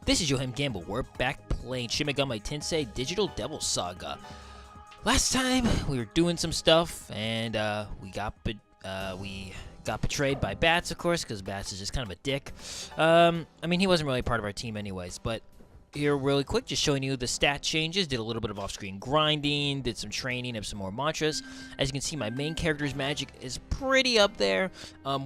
This is Yohhamgambal. We're back playing Shin Megami Tensei Digital Devil Saga. Last time we were doing some stuff, and we got betrayed by Bats, of course, because Bats is just kind of a dick. I mean, he wasn't really part of our team anyways, but here really quick, just showing you the stat changes. Did a little bit of off-screen grinding, did some training of some more mantras. As you can see, my main character's magic is pretty up there.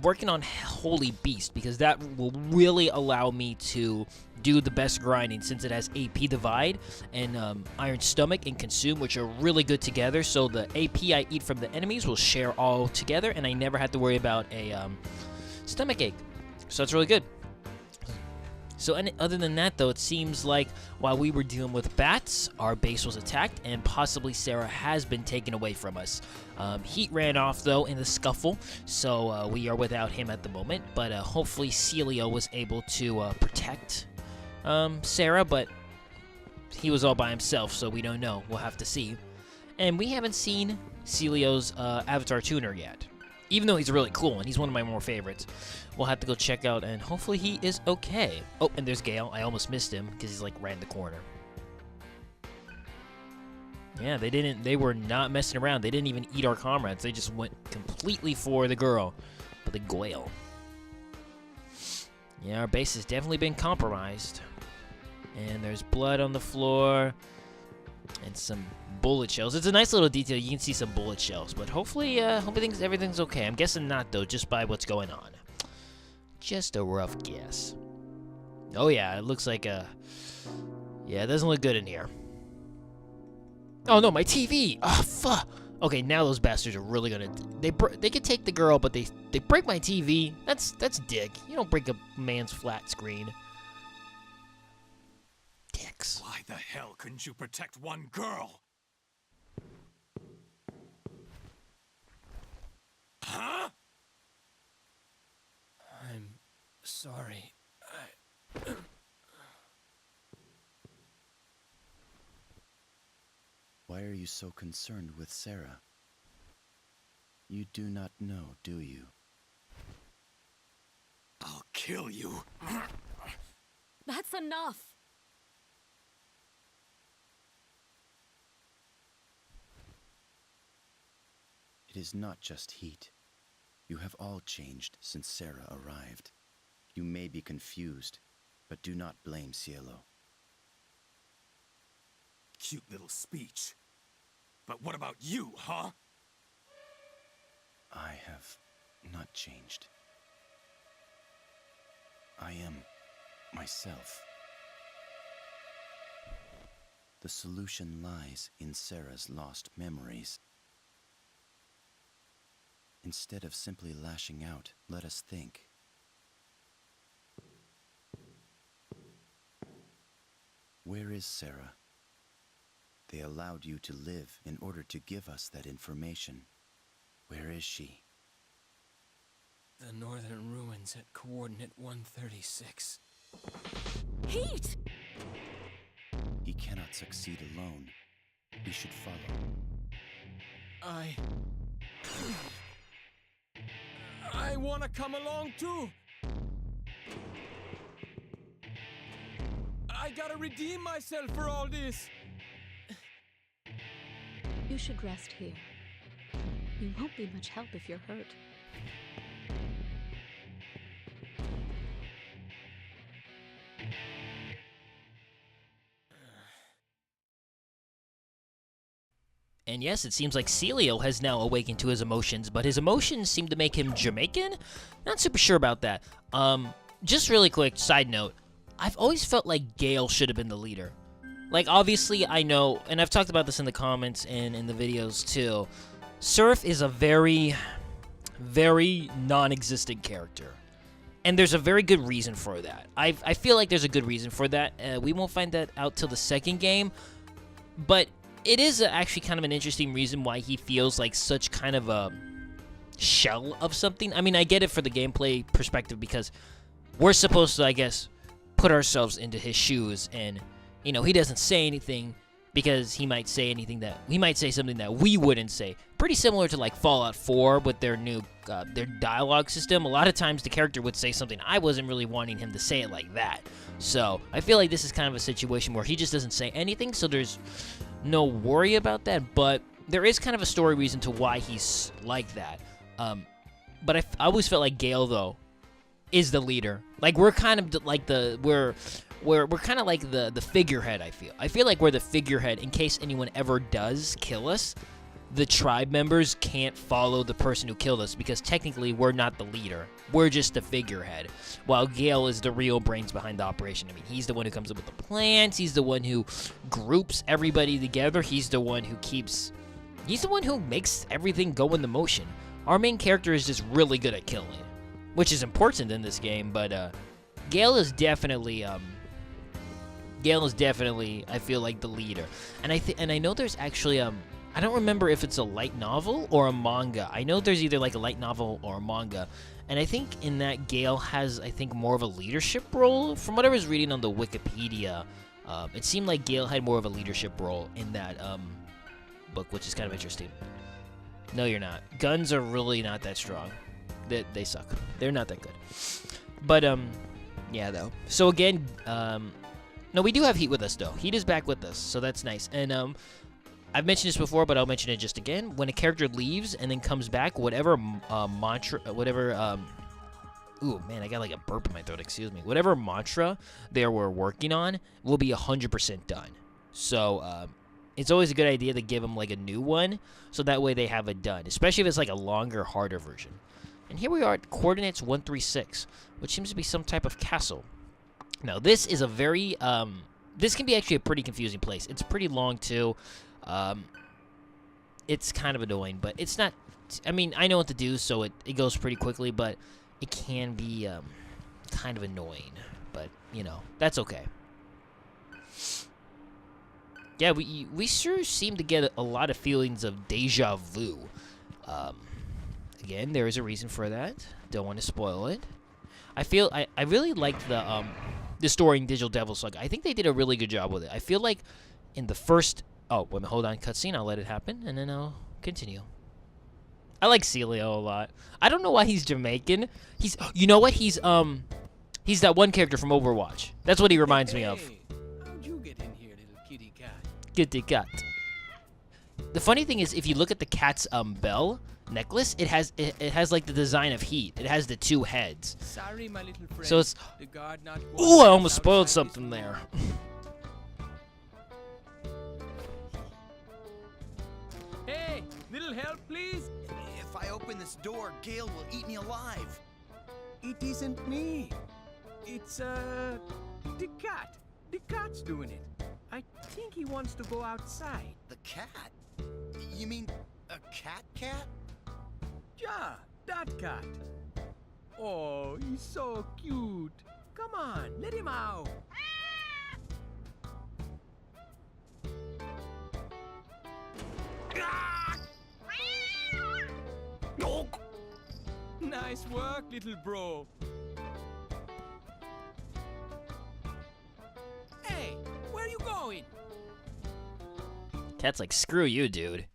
Working on Holy Beast, because that will really allow me to do the best grinding, since it has AP Divide and Iron Stomach and Consume, which are really good together. So the AP I eat from the enemies will share all together, and I never have to worry about a stomach ache. So that's really good. So other than that, though, it seems like while we were dealing with Bats, our base was attacked, and possibly Sarah has been taken away from us. Heat ran off, though, in the scuffle, so we are without him at the moment. But hopefully Celio was able to protect Sarah, but he was all by himself, so we don't know. We'll have to see. And we haven't seen Celio's Avatar Tuner yet, even though he's really cool, and he's one of my more favorites. We'll have to go check out, and hopefully he is okay. Oh, and there's Gale. I almost missed him, because he's, like, right in the corner. Yeah, they were not messing around. They didn't even eat our comrades. They just went completely for the girl, for the Gale. Yeah, our base has definitely been compromised. And there's blood on the floor, and some bullet shells. It's a nice little detail. You can see some bullet shells, but hopefully everything's okay. I'm guessing not, though, just by what's going on. Just a rough guess. Oh yeah, it looks like yeah, it doesn't look good in here. Oh no, my TV. Oh fuck. Okay, now those bastards are really gonna. They could take the girl, but they break my TV. That's dick. You don't break a man's flat screen. Dicks. Why the hell couldn't you protect one girl? Huh? I'm sorry. Why are you so concerned with Sarah? You do not know, do you? I'll kill you. That's enough. It is not just heat. You have all changed since Sarah arrived. You may be confused, but do not blame Cielo. Cute little speech. But what about you, huh? I have not changed. I am myself. The solution lies in Sarah's lost memories. Instead of simply lashing out, let us think. Where is Sarah? They allowed you to live in order to give us that information. Where is she? The northern ruins at coordinate 136. Heat! He cannot succeed alone. We should follow. I want to come along too. I gotta redeem myself for all this. You should rest here. You won't be much help if you're hurt. And yes, it seems like Celio has now awakened to his emotions, but his emotions seem to make him Jamaican? Not super sure about that. Just really quick, side note. I've always felt like Gale should have been the leader. Like, obviously, I know, and I've talked about this in the comments and in the videos, too. Serph is a very, very non-existent character. And there's a very good reason for that. I feel like there's a good reason for that. We won't find that out till the second game. But it is actually kind of an interesting reason why he feels like such kind of a shell of something. I mean, I get it for the gameplay perspective, because we're supposed to, I guess, put ourselves into his shoes, and, you know, he doesn't say anything because he might say something that we wouldn't say. pretty similar to like Fallout 4 with their new their dialogue system. A lot of times the character would say something I wasn't really wanting him to say it like that. So I feel like this is kind of a situation where he just doesn't say anything, so there's no worry about that. But there is kind of a story reason to why he's like that. But I always felt like Gale though is the leader. Like we're kind of like we're kind of like the figurehead. I feel like we're the figurehead in case anyone ever does kill us. The tribe members can't follow the person who killed us because technically we're not the leader. We're just the figurehead. While Gale is the real brains behind the operation. I mean, he's the one who comes up with the plans. He's the one who groups everybody together. He's the one who makes everything go into motion. Our main character is just really good at killing, which is important in this game, but Gale is definitely I feel like the leader. And I know there's actually I don't remember if it's a light novel or a manga. I know there's either like a light novel or a manga. And I think in that Gale has, I think, more of a leadership role. From what I was reading on the Wikipedia, it seemed like Gale had more of a leadership role in that book, which is kind of interesting. No, you're not. Guns are really not that strong. They suck. They're not that good. But, yeah, though. So, again, no, we do have Heat with us, though. Heat is back with us, so that's nice. And, I've mentioned this before, but I'll mention it just again. When a character leaves and then comes back, whatever mantra, ooh, man, I got like a burp in my throat, excuse me. Whatever mantra they were working on will be 100% done. So, it's always a good idea to give them like a new one, so that way they have it done, especially if it's like a longer, harder version. And here we are at coordinates 136, which seems to be some type of castle. Now, this is a very, this can be actually a pretty confusing place. It's pretty long, too. It's kind of annoying, but it's not, I mean, I know what to do, so it goes pretty quickly, but it can be, kind of annoying, but, you know, that's okay. Yeah, we sure seem to get a lot of feelings of deja vu. Again, there is a reason for that. Don't want to spoil it. I really liked the story in Digital Devil Saga. I think they did a really good job with it. I feel like in the first, oh, wait, hold on, cutscene. I'll let it happen, and then I'll continue. I like Celio a lot. I don't know why he's Jamaican. You know what? He's that one character from Overwatch. That's what he reminds me of. How'd you get in here, little kitty cat? Kitty cat. The funny thing is, if you look at the cat's bell necklace, it has like the design of Heat. It has the two heads. Sorry, my little friend. So it's. The guard not Ooh, I almost spoiled something there. Hey, little help, please. If I open this door, Gale will eat me alive. It isn't me. It's the cat. The cat's doing it. I think he wants to go outside. The cat? You mean a cat? Yeah, that cat. Oh, he's so cute. Come on, let him out. Nice work, little bro. Hey, where are you going? Cat's like, screw you, dude.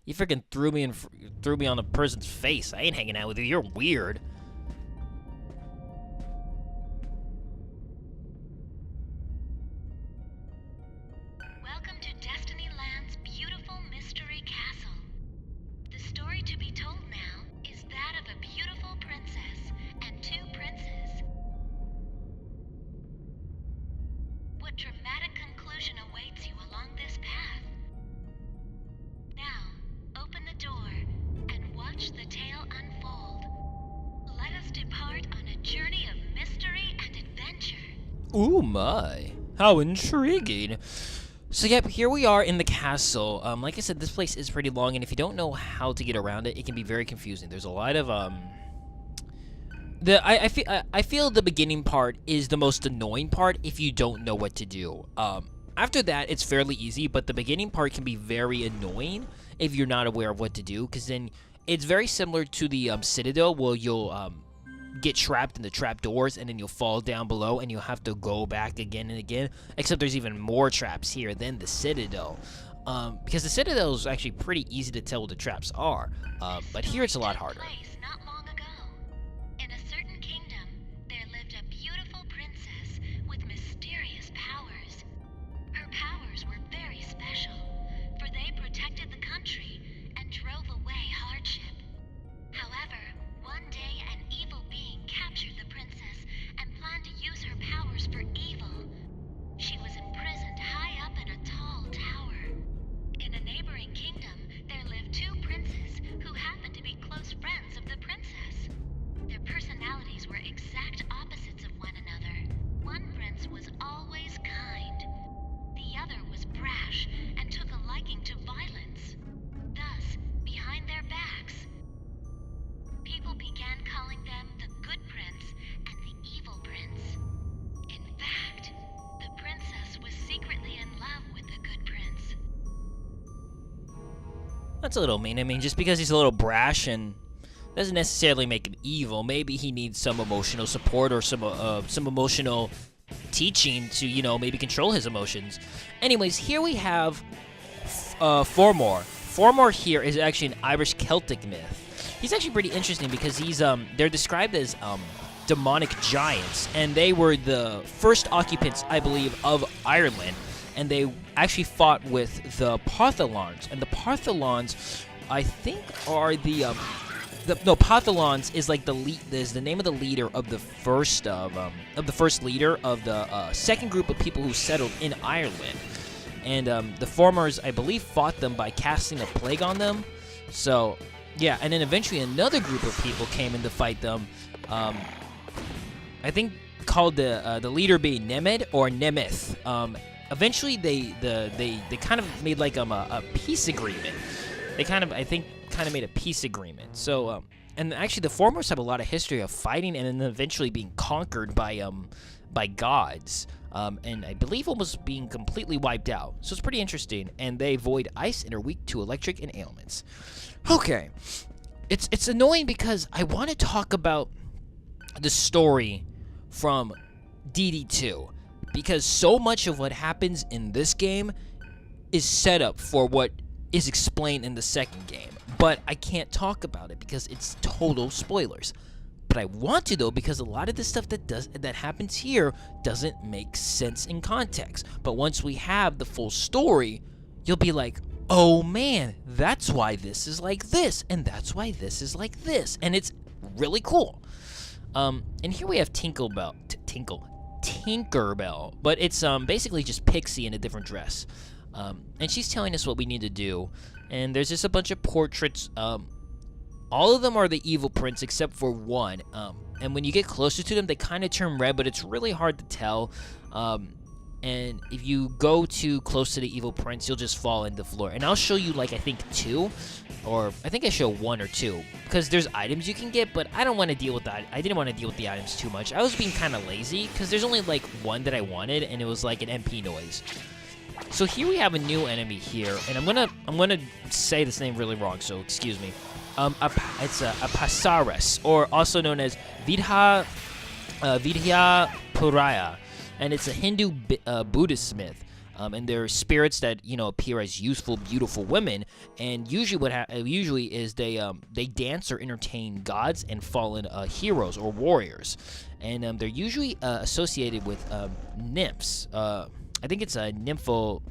You freaking threw me on a person's face. I ain't hanging out with you. You're weird. Welcome to Destiny Land's beautiful mystery castle. The story to be told now is that of a beautiful princess and two princes. What dramatic conclusion awaits you along this path? Now, open the door and watch the tale unfold. Let us depart on a journey of mystery and adventure. Ooh, my. How intriguing. So, yep, here we are in the castle. Like I said, this place is pretty long, and if you don't know how to get around it, it can be very confusing. There's a lot of, I feel the beginning part is the most annoying part if you don't know what to do. After that, it's fairly easy, but the beginning part can be very annoying if you're not aware of what to do, because then it's very similar to the Citadel, where you'll get trapped in the trap doors, and then you'll fall down below, and you'll have to go back again and again, except there's even more traps here than the Citadel. because the Citadel is actually pretty easy to tell what the traps are, but here it's a lot harder. Not long ago. In a certain kingdom, there lived a beautiful princess with mysterious powers. Her powers were very special, for they protected the country and drove away hardship. However, one day an evil being captured the princess and planned to use her powers for evil. She was imprisoned high up in a tall tower. In a neighboring kingdom, there lived two princes who happened to be close friends of the princess. Their personalities were exact opposites of one another. One prince was always kind. The other was brash and took a liking to violence. Thus, behind their backs, people began calling them the Good Prince and the Evil Prince. In fact, the princess was secretly in love with the Good Prince. That's a little mean. I mean, just because he's a little brash and doesn't necessarily make him evil. Maybe he needs some emotional support or some emotional teaching to, you know, maybe control his emotions. Anyways, here we have Formor. Formor here is actually an Irish Celtic myth. He's actually pretty interesting because he's they're described as demonic giants, and they were the first occupants, I believe, of Ireland. And they actually fought with the Partholons, and the Partholons, I think, are Partholons is like is the name of the leader of the first leader of the second group of people who settled in Ireland, and the Formers, I believe, fought them by casting a plague on them. So yeah, and then eventually another group of people came in to fight them. I think called the leader being Nemed or Nemeth. Eventually, they kind of made like a peace agreement. They kind of made a peace agreement. So, and actually, the Formers have a lot of history of fighting and then eventually being conquered by gods. And I believe almost being completely wiped out. So it's pretty interesting. And they avoid ice and are weak to electric and ailments. Okay, it's annoying because I want to talk about the story from DD2. Because so much of what happens in this game is set up for what is explained in the second game. But I can't talk about it because it's total spoilers. But I want to, though, because a lot of the stuff that happens here doesn't make sense in context. But once we have the full story, you'll be like, oh man, that's why this is like this, and that's why this is like this. And it's really cool. And here we have Tinkerbell, but it's basically just Pixie in a different dress. And she's telling us what we need to do. And there's just a bunch of portraits. All of them are the evil prince except for one. And when you get closer to them, they kind of turn red, but it's really hard to tell. And if you go too close to the evil prince, you'll just fall into the floor. And I'll show you, like, I think 2, or I think I show 1 or 2, because there's items you can get, but I don't want to deal with that. I didn't want to deal with the items too much. I was being kind of lazy, because there's only, like, 1 that I wanted, and it was, like, an MP noise. So here we have a new enemy here, and I'm gonna say this name really wrong, so excuse me. It's a Pasaris, or also known as Vidya Puraya. And it's a Hindu Buddhist myth, and they're spirits that, you know, appear as youthful, beautiful women. And usually, usually is they dance or entertain gods and fallen heroes or warriors, and they're usually associated with nymphs. I think it's a nympho.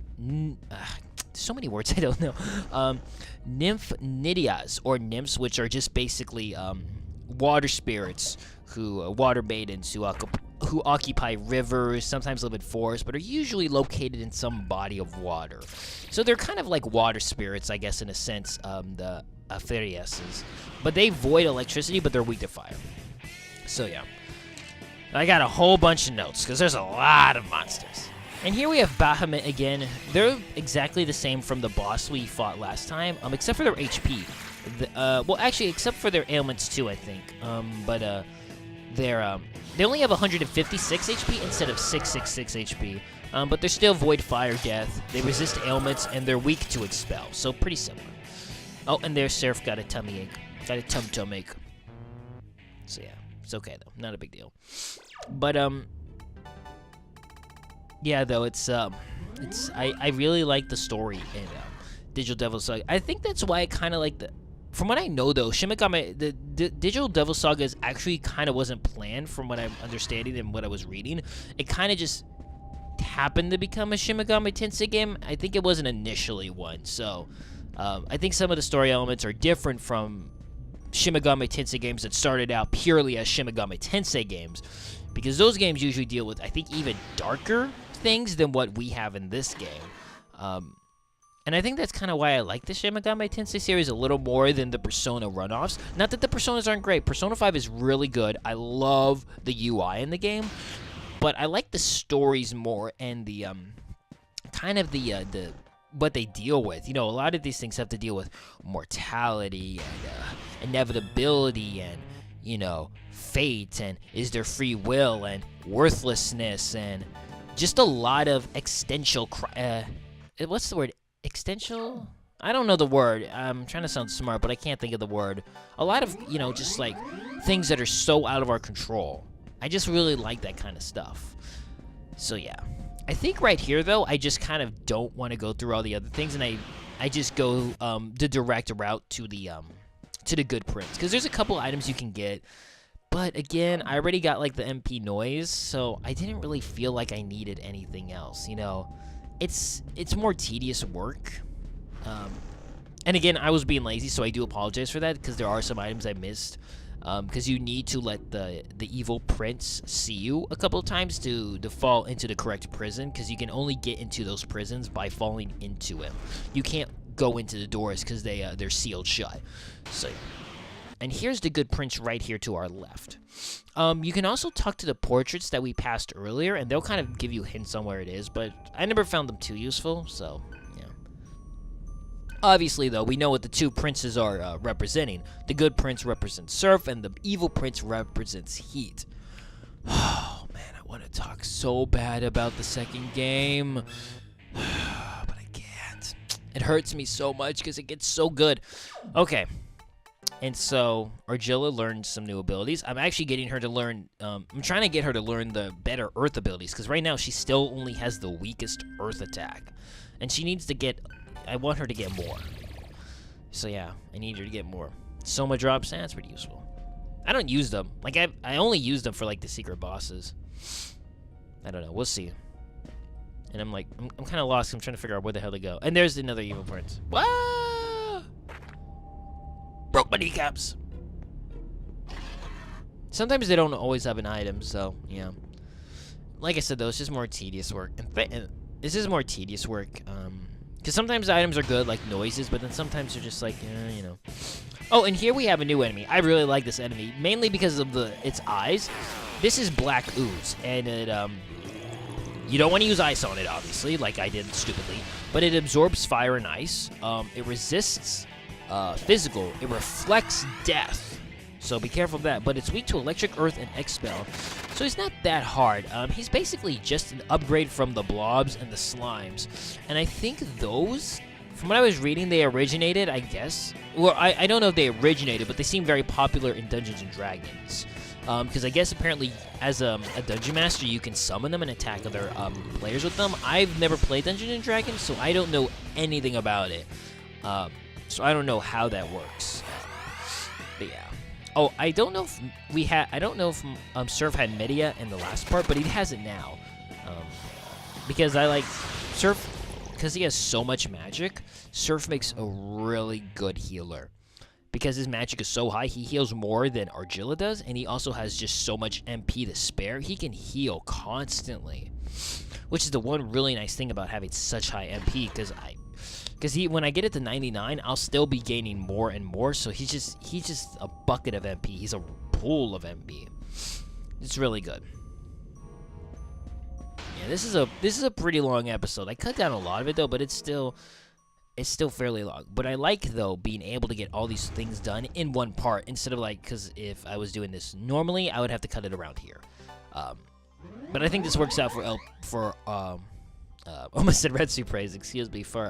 So many words I don't know. Nymphnidias or nymphs, which are just basically water spirits water maidens who occupy rivers, sometimes live in forests, but are usually located in some body of water. So they're kind of like water spirits, I guess, in a sense, the Aetheriases. But they void electricity, but they're weak to fire. So yeah. I got a whole bunch of notes, because there's a lot of monsters. And here we have Bahamut again. They're exactly the same from the boss we fought last time, except for their HP. Well, actually, except for their ailments too, I think. But they only have 156 HP instead of 666 HP. But they're still void fire death. They resist ailments and they're weak to expel. So pretty similar. Oh, and their Serph got a tummy ache. Got a tum-tum ache. So yeah, it's okay though. Not a big deal. But yeah, though it's I really like the story in Digital Devil Saga. I think that's why I kind of like the. From what I know, though, Shin Megami, the Digital Devil Saga is actually kind of wasn't planned from what I'm understanding and what I was reading. It kind of just happened to become a Shin Megami Tensei game. I think it wasn't initially one. So I think some of the story elements are different from Shin Megami Tensei games that started out purely as Shin Megami Tensei games. Because those games usually deal with, I think, even darker things than what we have in this game. And I think that's kind of why I like the Shin Megami Tensei series a little more than the Persona runoffs. Not that the Personas aren't great. Persona 5 is really good. I love the UI in the game. But I like the stories more and the kind of the what they deal with. You know, a lot of these things have to deal with mortality and inevitability and, you know, fate and is there free will and worthlessness and just a lot of existential what's the word? Existential? I don't know the word. I'm trying to sound smart, but I can't think of the word. A lot of, you know, just like things that are so out of our control. I just really like that kind of stuff. So yeah. I think right here, though, I just kind of don't want to go through all the other things, and I just go the direct route to the good prince. Because there's a couple items you can get. But again, I already got like the MP noise, so I didn't really feel like I needed anything else, you know. It's more tedious work. And again, I was being lazy, so I do apologize for that, because there are some items I missed. Because you need to let the evil prince see you a couple of times to fall into the correct prison, because you can only get into those prisons by falling into him. You can't go into the doors because they're sealed shut. So, and here's the good prince right here to our left. You can also talk to the portraits that we passed earlier, and they'll kind of give you hints on where it is, but I never found them too useful, so, yeah. Obviously, though, we know what the two princes are representing. The good prince represents Serph, and the evil prince represents Heat. Oh, man, I want to talk so bad about the second game, but I can't. It hurts me so much because it gets so good. Okay. And so, Argilla learned some new abilities. I'm actually getting her to learn, I'm trying to get her to learn the better Earth abilities, because right now she still only has the weakest Earth attack. And she needs to get, I want her to get more. So yeah, I need her to get more. Soma drops, that's pretty useful. I don't use them. Like, I only use them for, like, the secret bosses. I don't know, we'll see. And I'm like, I'm kind of lost, I'm trying to figure out where the hell to go. And there's another evil prince. What? Broke my kneecaps. Sometimes they don't always have an item, so, yeah. Like I said, though, it's just more tedious work. And this is more tedious work, because sometimes the items are good, like noises, but then sometimes they're just like, you know. Oh, and here we have a new enemy. I really like this enemy, mainly because of its eyes. This is Black Ooze, and it, you don't want to use ice on it, obviously, like I did stupidly, but it absorbs fire and ice. It resists physical. It reflects death, so be careful of that. But it's weak to electric, earth, and expel, so he's not that hard. He's basically just an upgrade from the blobs and the slimes, and I think those, from what I was reading, they originated, I guess. Well, I don't know if they originated, but they seem very popular in Dungeons and Dragons. Because I guess apparently as a Dungeon Master, you can summon them and attack other players with them. I've never played Dungeons and Dragons, so I don't know anything about it. So I don't know how that works. But yeah. Oh, I don't know if I don't know if Serph had Media in the last part, but he has it now. Because I like Serph, because he has so much magic. Serph makes a really good healer. Because his magic is so high, he heals more than Argilla does, and he also has just so much MP to spare. He can heal constantly, which is the one really nice thing about having such high MP. Because when I get it to 99, I'll still be gaining more and more. So he's just a bucket of MP. He's a pool of MP. It's really good. Yeah, this is a pretty long episode. I cut down a lot of it though, but it's still fairly long. But I like though being able to get all these things done in one part instead of like, because if I was doing this normally, I would have to cut it around here. But I think this works out for almost said Red Praise, excuse me, for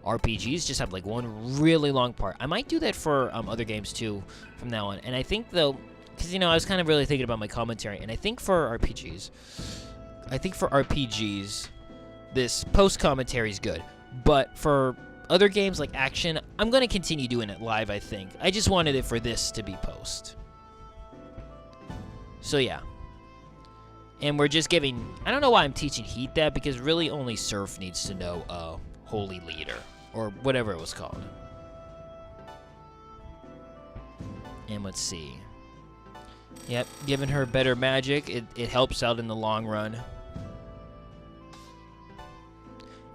RPGs, just have like one really long part. I might do that for other games too from now on. And I think though, because you know, I was kind of really thinking about my commentary, and I think for RPGs, this post commentary is good. But for other games like Action, I'm going to continue doing it live, I think. I just wanted it for this to be post. So yeah. And we're just giving... I don't know why I'm teaching Heat that, because really only Serph needs to know Holy Leader, or whatever it was called. And let's see. Yep, giving her better magic, it helps out in the long run.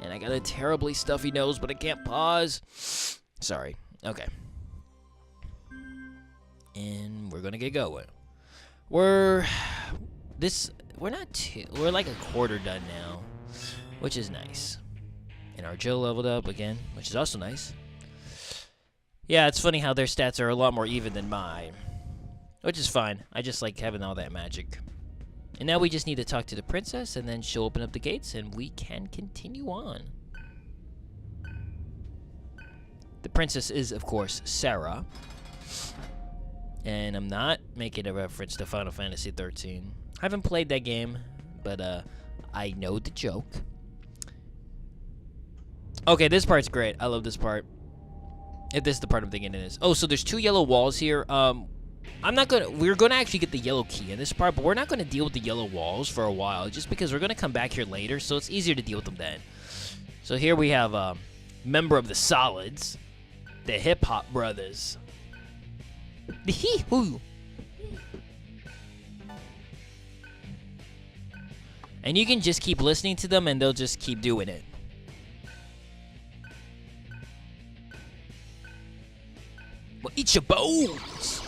And I got a terribly stuffy nose, but I can't pause. Sorry. Okay. And we're gonna get going. We're like a quarter done now, which is nice. And our Jill leveled up again, which is also nice. Yeah, it's funny how their stats are a lot more even than mine, which is fine. I just like having all that magic. And now we just need to talk to the princess, and then she'll open up the gates, and we can continue on. The princess is, of course, Sarah. And I'm not making a reference to Final Fantasy 13. I haven't played that game, but I know the joke. Okay, this part's great. I love this part. If this is the part I'm thinking it is. Oh, so there's 2 yellow walls here. We're gonna actually get the yellow key in this part, but we're not gonna deal with the yellow walls for a while, just because we're gonna come back here later, so it's easier to deal with them then. So here we have a member of the Solids, the Hip Hop Brothers. The hee-hoo. And you can just keep listening to them, and they'll just keep doing it. Well, eat your bones.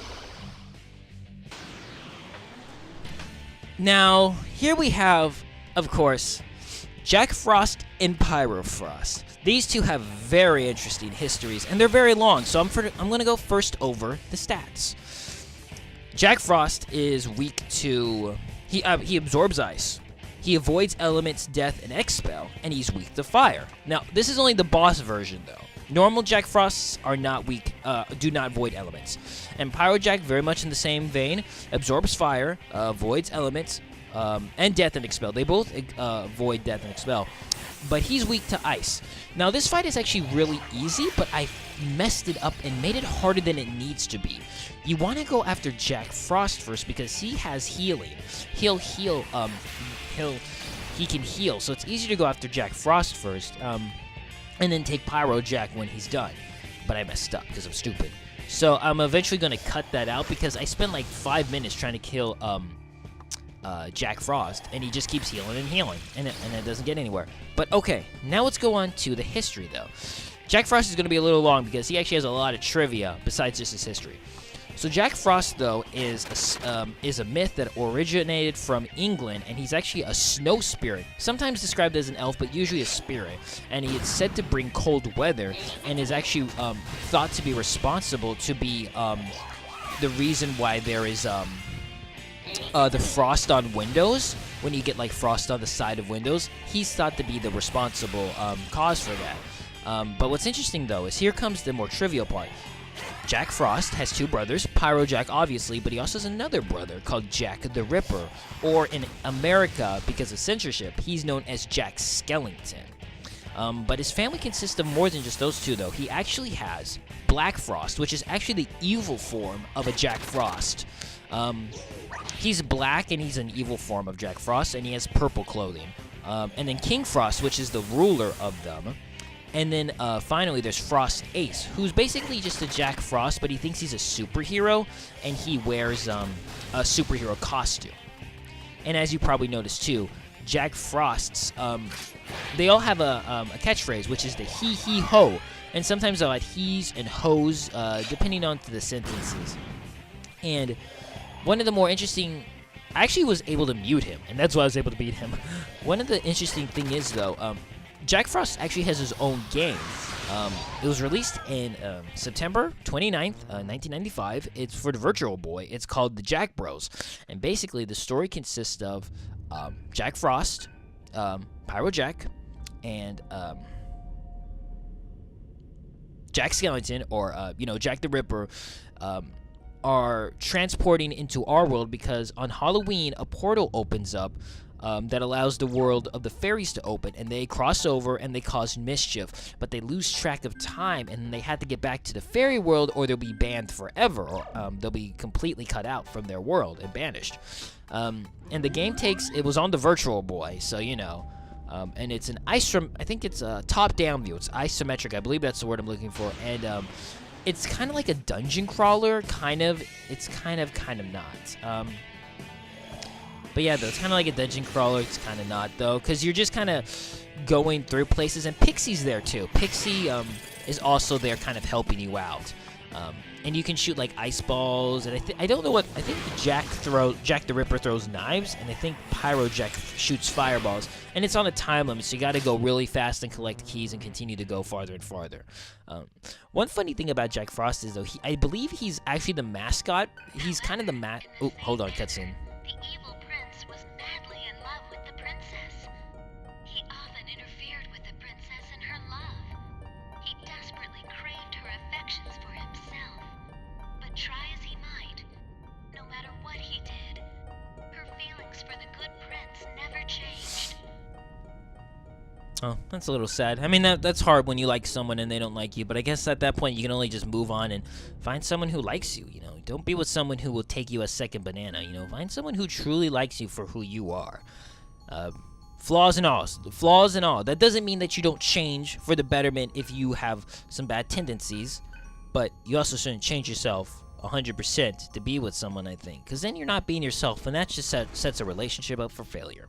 Now, here we have, of course, Jack Frost and Pyro Frost. These two have very interesting histories, and they're very long, so I'm going to go first over the stats. Jack Frost is weak to... He absorbs ice. He avoids elements, death, and expel, and he's weak to fire. Now, this is only the boss version, though. Normal Jack Frosts are not weak, do not void elements. And Pyro Jack, very much in the same vein, absorbs fire, voids elements, and death and expel. They both void death and expel. But he's weak to ice. Now, this fight is actually really easy, but I messed it up and made it harder than it needs to be. You want to go after Jack Frost first because he has healing. He'll heal, he can heal, so it's easier to go after Jack Frost first, and then take Pyro Jack when he's done. But I messed up because I'm stupid. So I'm eventually going to cut that out because I spent like 5 minutes trying to kill Jack Frost, and he just keeps healing and healing, and it doesn't get anywhere. But okay, now let's go on to the history, though. Jack Frost is going to be a little long because he actually has a lot of trivia besides just his history. So Jack Frost, though, is a myth that originated from England, and he's actually a snow spirit, sometimes described as an elf, but usually a spirit. And he is said to bring cold weather, and is actually thought to be responsible to be the reason why there is the frost on windows. When you get like frost on the side of windows, he's thought to be the responsible cause for that. But what's interesting, though, is here comes the more trivial part. Jack Frost has 2 brothers, Pyro Jack obviously, but he also has another brother called Jack the Ripper, or in America, because of censorship, he's known as Jack Skellington. But his family consists of more than just those 2, though. He actually has Black Frost, which is actually the evil form of a Jack Frost. He's black, and he's an evil form of Jack Frost, and he has purple clothing. And then King Frost, which is the ruler of them. And then finally, there's Frost Ace, who's basically just a Jack Frost, but he thinks he's a superhero, and he wears a superhero costume. And as you probably noticed too, Jack Frosts, they all have a catchphrase, which is the he-he-ho. And sometimes they'll add he's and ho's, depending on the sentences. And one of the more interesting... I actually was able to mute him, and that's why I was able to beat him. One of the interesting thing is, though, Jack Frost actually has his own game. It was released in September 29th, 1995. It's for the Virtual Boy. It's called The Jack Bros. And basically, the story consists of Jack Frost, Pyro Jack, and Jack Skellington, or, Jack the Ripper, are transporting into our world because on Halloween, a portal opens up that allows the world of the fairies to open, and they cross over and they cause mischief, but they lose track of time, and they have to get back to the fairy world, or they'll be banned forever, or they'll be completely cut out from their world and banished. And the game it was on the Virtual Boy, so you know, and it's I think it's a top-down view. It's isometric, I believe that's the word I'm looking for, and it's kind of like a dungeon crawler, kind of. It's kind of not. But yeah, though, it's kind of like a dungeon crawler. It's kind of not, though, because you're just kind of going through places, and Pixie's there, too. Pixie is also there kind of helping you out. And you can shoot, like, ice balls, and I don't know what, I think Jack the Ripper throws knives, and I think Pyro Jack shoots fireballs. And it's on a time limit, so you got to go really fast and collect keys and continue to go farther and farther. One funny thing about Jack Frost is, though, I believe he's actually the mascot. He's kind of the oh, hold on, cutscene. The evil prince was madly in love with the princess. He often interfered with the princess in her love. He desperately craved her affections for himself. But try as he might, no matter what he did, her feelings for the good prince never changed. Oh, that's a little sad. I mean, that's hard when you like someone and they don't like you, but I guess at that point you can only just move on and find someone who likes you, you know. Don't be with someone who will take you a second banana, you know. Find someone who truly likes you for who you are. Flaws and all. That doesn't mean that you don't change for the betterment if you have some bad tendencies, but you also shouldn't change yourself 100% to be with someone, I think, because then you're not being yourself, and that just sets a relationship up for failure.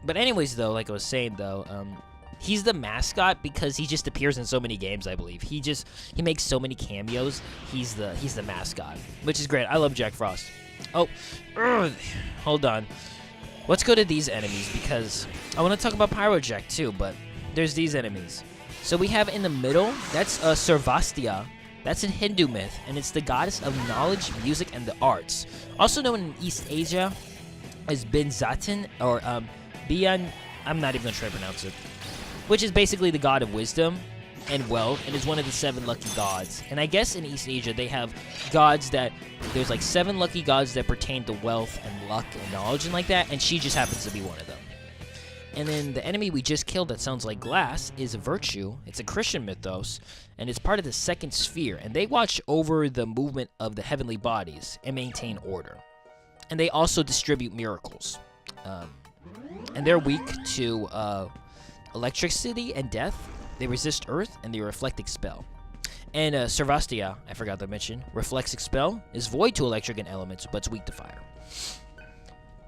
But anyways, though, like I was saying, though, he's the mascot because he just appears in so many games, I believe. He makes so many cameos. He's the mascot, which is great. I love Jack Frost. Oh, hold on. Let's go to these enemies because I want to talk about Pyro Jack too, but there's these enemies. So we have in the middle, that's Sarvastia. That's in Hindu myth, and it's the goddess of knowledge, music, and the arts. Also known in East Asia as Bin Zatin, or Bian, I'm not even going to try to pronounce it, which is basically the god of wisdom and wealth, and is one of the 7 lucky gods. And I guess in East Asia, they have gods there's like 7 lucky gods that pertain to wealth and luck and knowledge and like that, and she just happens to be one of them. And then the enemy we just killed that sounds like glass is Virtue. It's a Christian mythos, and it's part of the 2nd sphere, and they watch over the movement of the heavenly bodies and maintain order. And they also distribute miracles. And they're weak to electricity and death. They resist earth, and they reflect expel. And Sarvastia, I forgot to mention, reflects expel, is void to electric and elements, but it's weak to fire.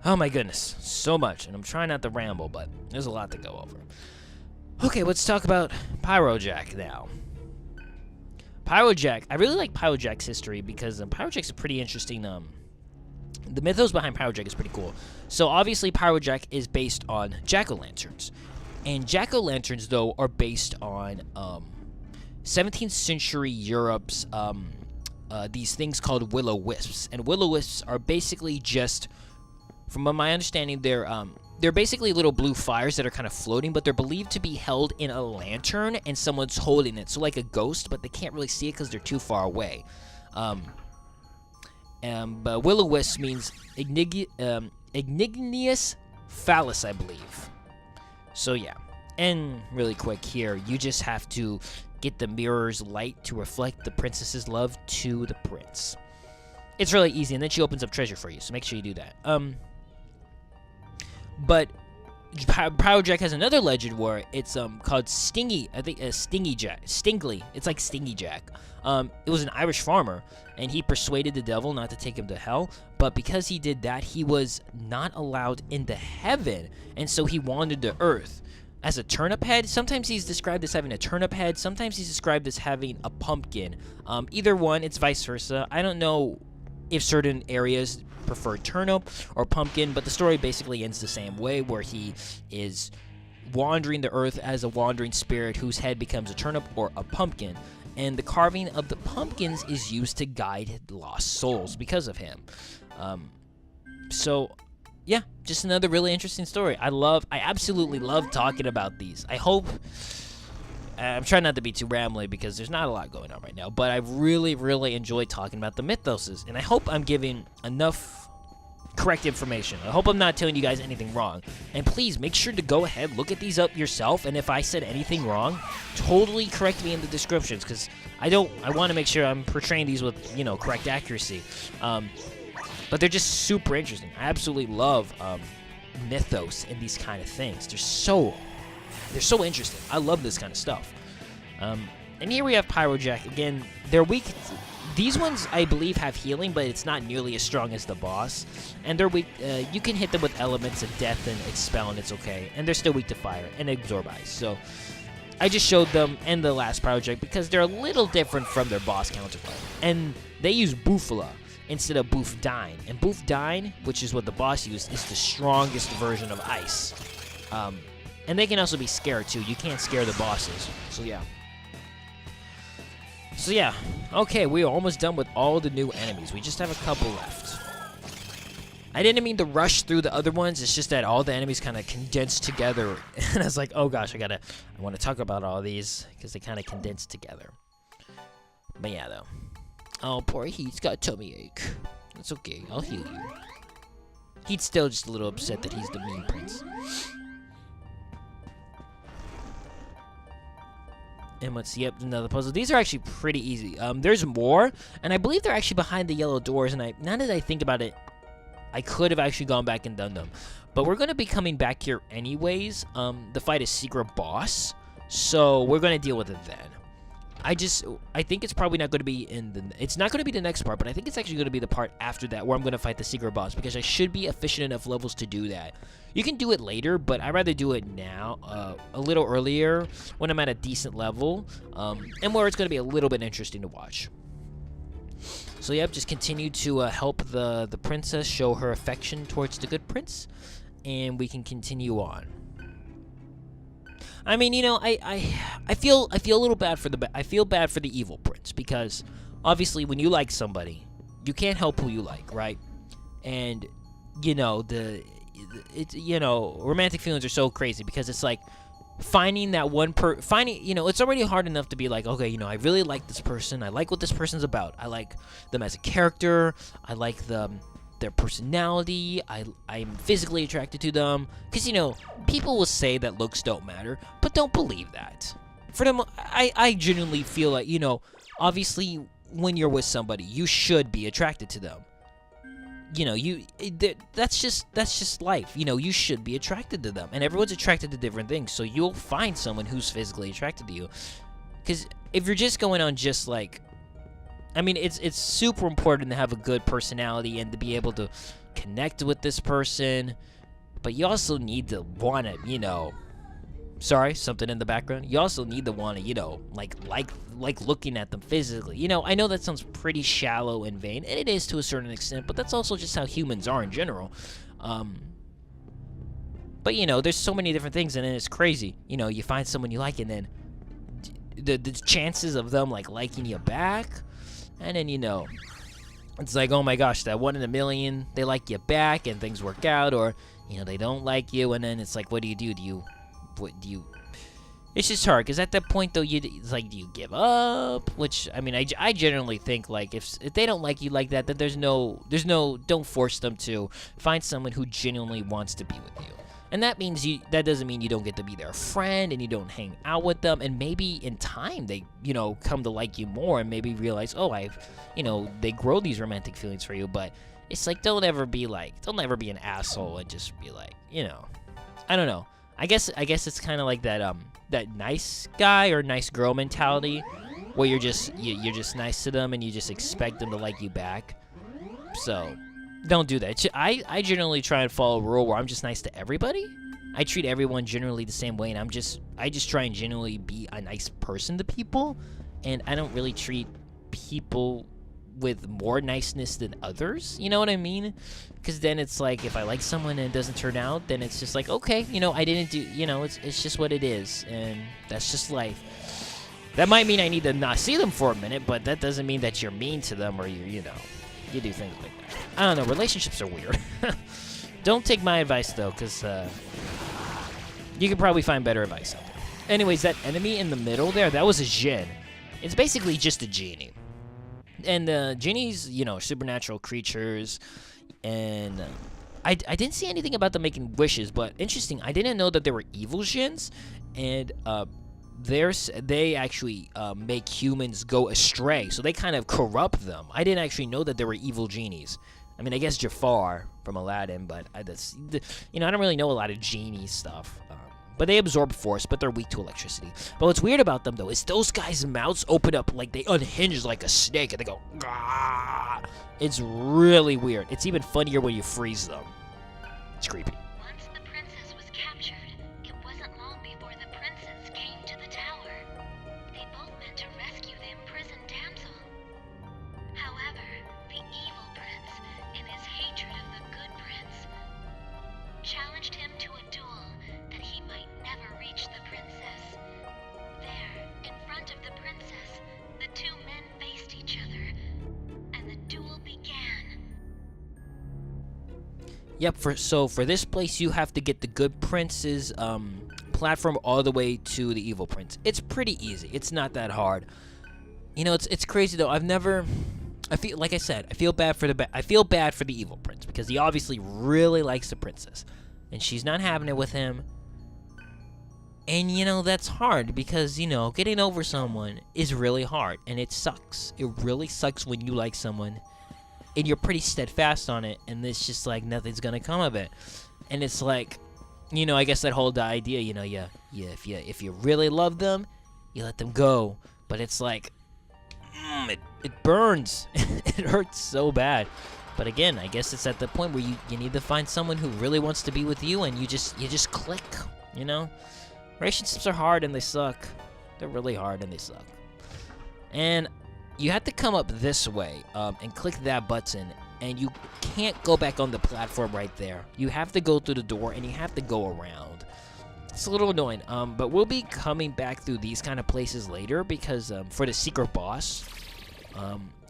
Oh my goodness, so much, and I'm trying not to ramble, but there's a lot to go over. Okay, let's talk about Pyro Jack now. Pyro Jack, I really like Pyro Jack's history because Pyro Jack's a pretty interesting, the mythos behind Pyro Jack is pretty cool. So obviously Pyro Jack is based on jack-o'-lanterns. And jack-o'-lanterns, though, are based on 17th century Europe's these things called will-o'-wisps. And will-o'-wisps are basically just, from my understanding, they're basically little blue fires that are kind of floating, but they're believed to be held in a lantern and someone's holding it. So like a ghost, but they can't really see it because they're too far away. But will-o'-wisp means igneous phallus, I believe. So yeah, and really quick here, you just have to get the mirror's light to reflect the princess's love to the prince. It's really easy, and then she opens up treasure for you, so make sure you do that. But Pyro Jack has another legend where it's called Stingy. I think Stingy Jack, Stingly. It's like Stingy Jack. It was an Irish farmer, and he persuaded the devil not to take him to hell. But because he did that, he was not allowed into heaven, and so he wandered to earth as a turnip head. Sometimes he's described as having a turnip head. Sometimes he's described as having a pumpkin. Either one, it's vice versa. I don't know if certain areas prefer turnip or pumpkin, but the story basically ends the same way, where he is wandering the earth as a wandering spirit whose head becomes a turnip or a pumpkin, and the carving of the pumpkins is used to guide lost souls because of him. So yeah, just another really interesting story. I absolutely love talking about these. I hope I'm trying not to be too rambly because there's not a lot going on right now, but I really, really enjoy talking about the mythoses, and I hope I'm giving enough correct information. I hope I'm not telling you guys anything wrong. And please make sure to go ahead, look at these up yourself, and if I said anything wrong, totally correct me in the descriptions, because I want to make sure I'm portraying these with, you know, correct accuracy. But they're just super interesting. I absolutely love mythos and these kind of things. They're so interesting. I love this kind of stuff. And here we have Pyrojack. Again, they're weak. These ones, I believe, have healing, but it's not nearly as strong as the boss. And they're weak. You can hit them with elements of death and expel, and it's okay. And they're still weak to fire and absorb ice. So I just showed them and the last Pyrojack because they're a little different from their boss counterpart. And they use Boofala instead of Boofdine. And Boofdine, which is what the boss used, is the strongest version of ice. And they can also be scared, too. You can't scare the bosses. So, yeah. Okay, we are almost done with all the new enemies. We just have a couple left. I didn't mean to rush through the other ones. It's just that all the enemies kind of condensed together. And I was like, oh gosh, I want to talk about all these because they kind of condensed together. But yeah, though. Oh, poor Heat's got a tummy ache. It's okay, I'll heal you. Heat's still just a little upset that he's the mean prince. And let's see, yep, another puzzle. These are actually pretty easy. There's more, and I believe they're actually behind the yellow doors, and now that I think about it, I could have actually gone back and done them. But we're going to be coming back here anyways. The fight is secret boss, so we're going to deal with it then. I think it's probably not going to be it's not going to be the next part, but I think it's actually going to be the part after that where I'm going to fight the secret boss, because I should be efficient enough levels to do that. You can do it later, but I'd rather do it now, a little earlier, when I'm at a decent level, and where it's going to be a little bit interesting to watch. So yep, just continue to help the princess show her affection towards the good prince, and we can continue on. I mean, you know, I feel a little bad for the evil prince, because obviously when you like somebody, you can't help who you like, right? And you know, romantic feelings are so crazy, because it's like finding that one you know, it's already hard enough to be like, okay, you know, I really like this person. I like what this person's about. I like them as a character. I like their personality. I'm physically attracted to them, because you know, people will say that looks don't matter, but don't believe that. For them, I genuinely feel like, you know, obviously when you're with somebody, you should be attracted to them. You know, that's just life. You know, you should be attracted to them, and everyone's attracted to different things, so you'll find someone who's physically attracted to you. Because if you're just going on just like, I mean, it's super important to have a good personality and to be able to connect with this person, but you also need to want to, you know, sorry, something in the background. You also need to want to, you know, like looking at them physically. You know, I know that sounds pretty shallow and vain, and it is to a certain extent, but that's also just how humans are in general. But you know, there's so many different things, and then it's crazy. You know, you find someone you like, and then the chances of them like liking you back. And then, you know, it's like, oh my gosh, that 1 in a million, they like you back and things work out, or, you know, they don't like you, and then it's like, what do you do? It's just hard, because at that point, though, it's like, do you give up? Which, I mean, I generally think, like, if they don't like you like that, then there's no, don't force them to. Find someone who genuinely wants to be with you. And that means that doesn't mean you don't get to be their friend and you don't hang out with them, and maybe in time they, you know, come to like you more and maybe realize, oh, you know, they grow these romantic feelings for you. But it's like, don't ever be an asshole and just be like, you know, I don't know. I guess it's kind of like that that nice guy or nice girl mentality, where you're just nice to them and you just expect them to like you back. So don't do that. I generally try and follow a rule where I'm just nice to everybody. I treat everyone generally the same way, and I just try and genuinely be a nice person to people, and I don't really treat people with more niceness than others. You know what I mean? Because then it's like, if I like someone and it doesn't turn out, then it's just like, okay, you know, I didn't do, you know, it's just what it is, and that's just life. That might mean I need to not see them for a minute, but that doesn't mean that you're mean to them, or you know, you do things like that. I don't know, relationships are weird. Don't take my advice, though, because you could probably find better advice out there. Anyways, that enemy in the middle there, that was a Jinn. It's basically just a genie. And genies, you know, supernatural creatures. And I didn't see anything about them making wishes, but interesting. I didn't know that there were evil Shins, and they actually make humans go astray, so they kind of corrupt them. I didn't actually know that there were evil genies. I mean, I guess Jafar from Aladdin, but I don't really know a lot of genie stuff. But they absorb force, but they're weak to electricity. But what's weird about them, though, is those guys' mouths open up like they unhinge like a snake, and they go, Gah! It's really weird. It's even funnier when you freeze them. It's creepy. Once the princess was captured, it wasn't long before the princes came to the tower. They both meant to rescue the imprisoned damsel. However, the evil prince, in his hatred of the good prince, challenged him to a duel that he might never reach the princess. There, in front of the princess, the two men faced each other, and the duel began. Yep, so for this place, you have to get the good prince's platform all the way to the evil prince. It's pretty easy. It's not that hard. You know, it's crazy though. I feel like I said, I feel bad for the evil prince because he obviously really likes the princess, and she's not having it with him. And you know, that's hard because, you know, getting over someone is really hard, and it sucks. It really sucks when you like someone and you're pretty steadfast on it, and it's just like nothing's gonna come of it. And it's like, you know, I guess that whole idea, you know, if you really love them, you let them go. But it's like, it burns. It hurts so bad. But again, I guess it's at the point where you need to find someone who really wants to be with you, and you just click, you know? Relationships are hard and they suck. They're really hard and they suck. And you have to come up this way and click that button, and you can't go back on the platform right there. You have to go through the door, and you have to go around. It's a little annoying, but we'll be coming back through these kind of places later because for the secret boss,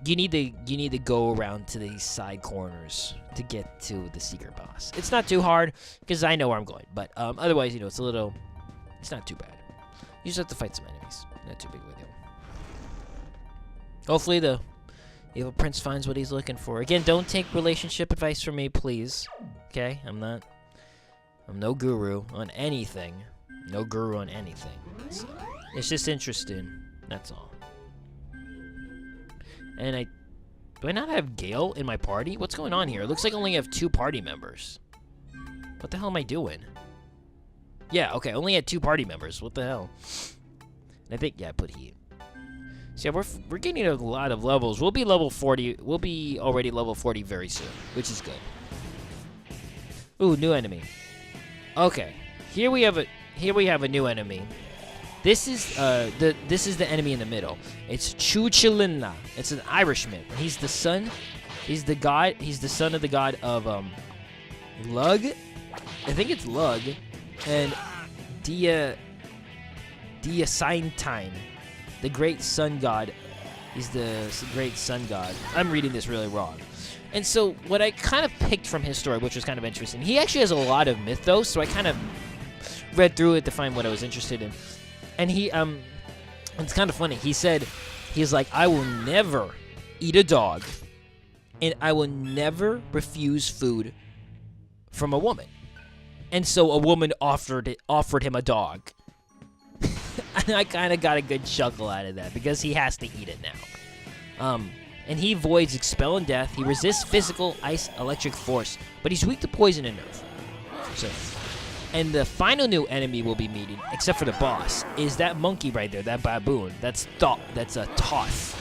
you need to go around to these side corners to get to the secret boss. It's not too hard because I know where I'm going, but otherwise, you know, it's not too bad. You just have to fight some enemies. Not too big of a deal. Hopefully the evil prince finds what he's looking for. Again, don't take relationship advice from me, please. Okay? I'm no guru on anything. No guru on anything. So, it's just interesting. That's all. And do I not have Gale in my party? What's going on here? It looks like I only have 2 party members. What the hell am I doing? Yeah, okay, I only had 2 party members. What the hell? And I think, yeah, I put Heat. So yeah, we're getting a lot of levels. We'll be level 40. We'll be already level 40 very soon, which is good. Ooh, new enemy. Okay, here we have a new enemy. This is the enemy in the middle. It's Chuchilina. It's an Irishman. He's the son. He's the god. He's the son of the god of Lug. I think it's Lug, and Diasintine. The great sun god. He's the great sun god. I'm reading this really wrong. And so what I kind of picked from his story, which was kind of interesting, he actually has a lot of mythos, so I kind of read through it to find what I was interested in. And he, it's kind of funny. He's like, I will never eat a dog, and I will never refuse food from a woman. And so a woman offered him a dog. And I kind of got a good chuckle out of that because he has to eat it now. And he avoids expel and death. He resists physical, ice, electric force, but he's weak to poison and nerve. So, and the final new enemy we'll be meeting, except for the boss, is that monkey right there, that baboon. That's a Thoth.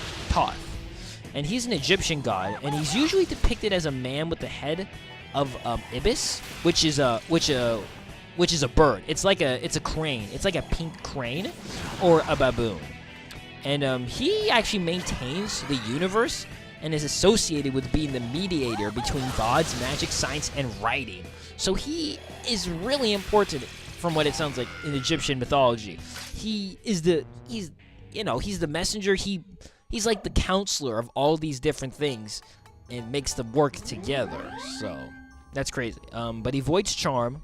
And he's an Egyptian god, and he's usually depicted as a man with the head of ibis, which is a bird. It's a crane. It's like a pink crane or a baboon. And he actually maintains the universe and is associated with being the mediator between gods, magic, science, and writing. So he is really important from what it sounds like in Egyptian mythology. He's the messenger. He's like the counselor of all these different things and makes them work together. So that's crazy. But he avoids charm.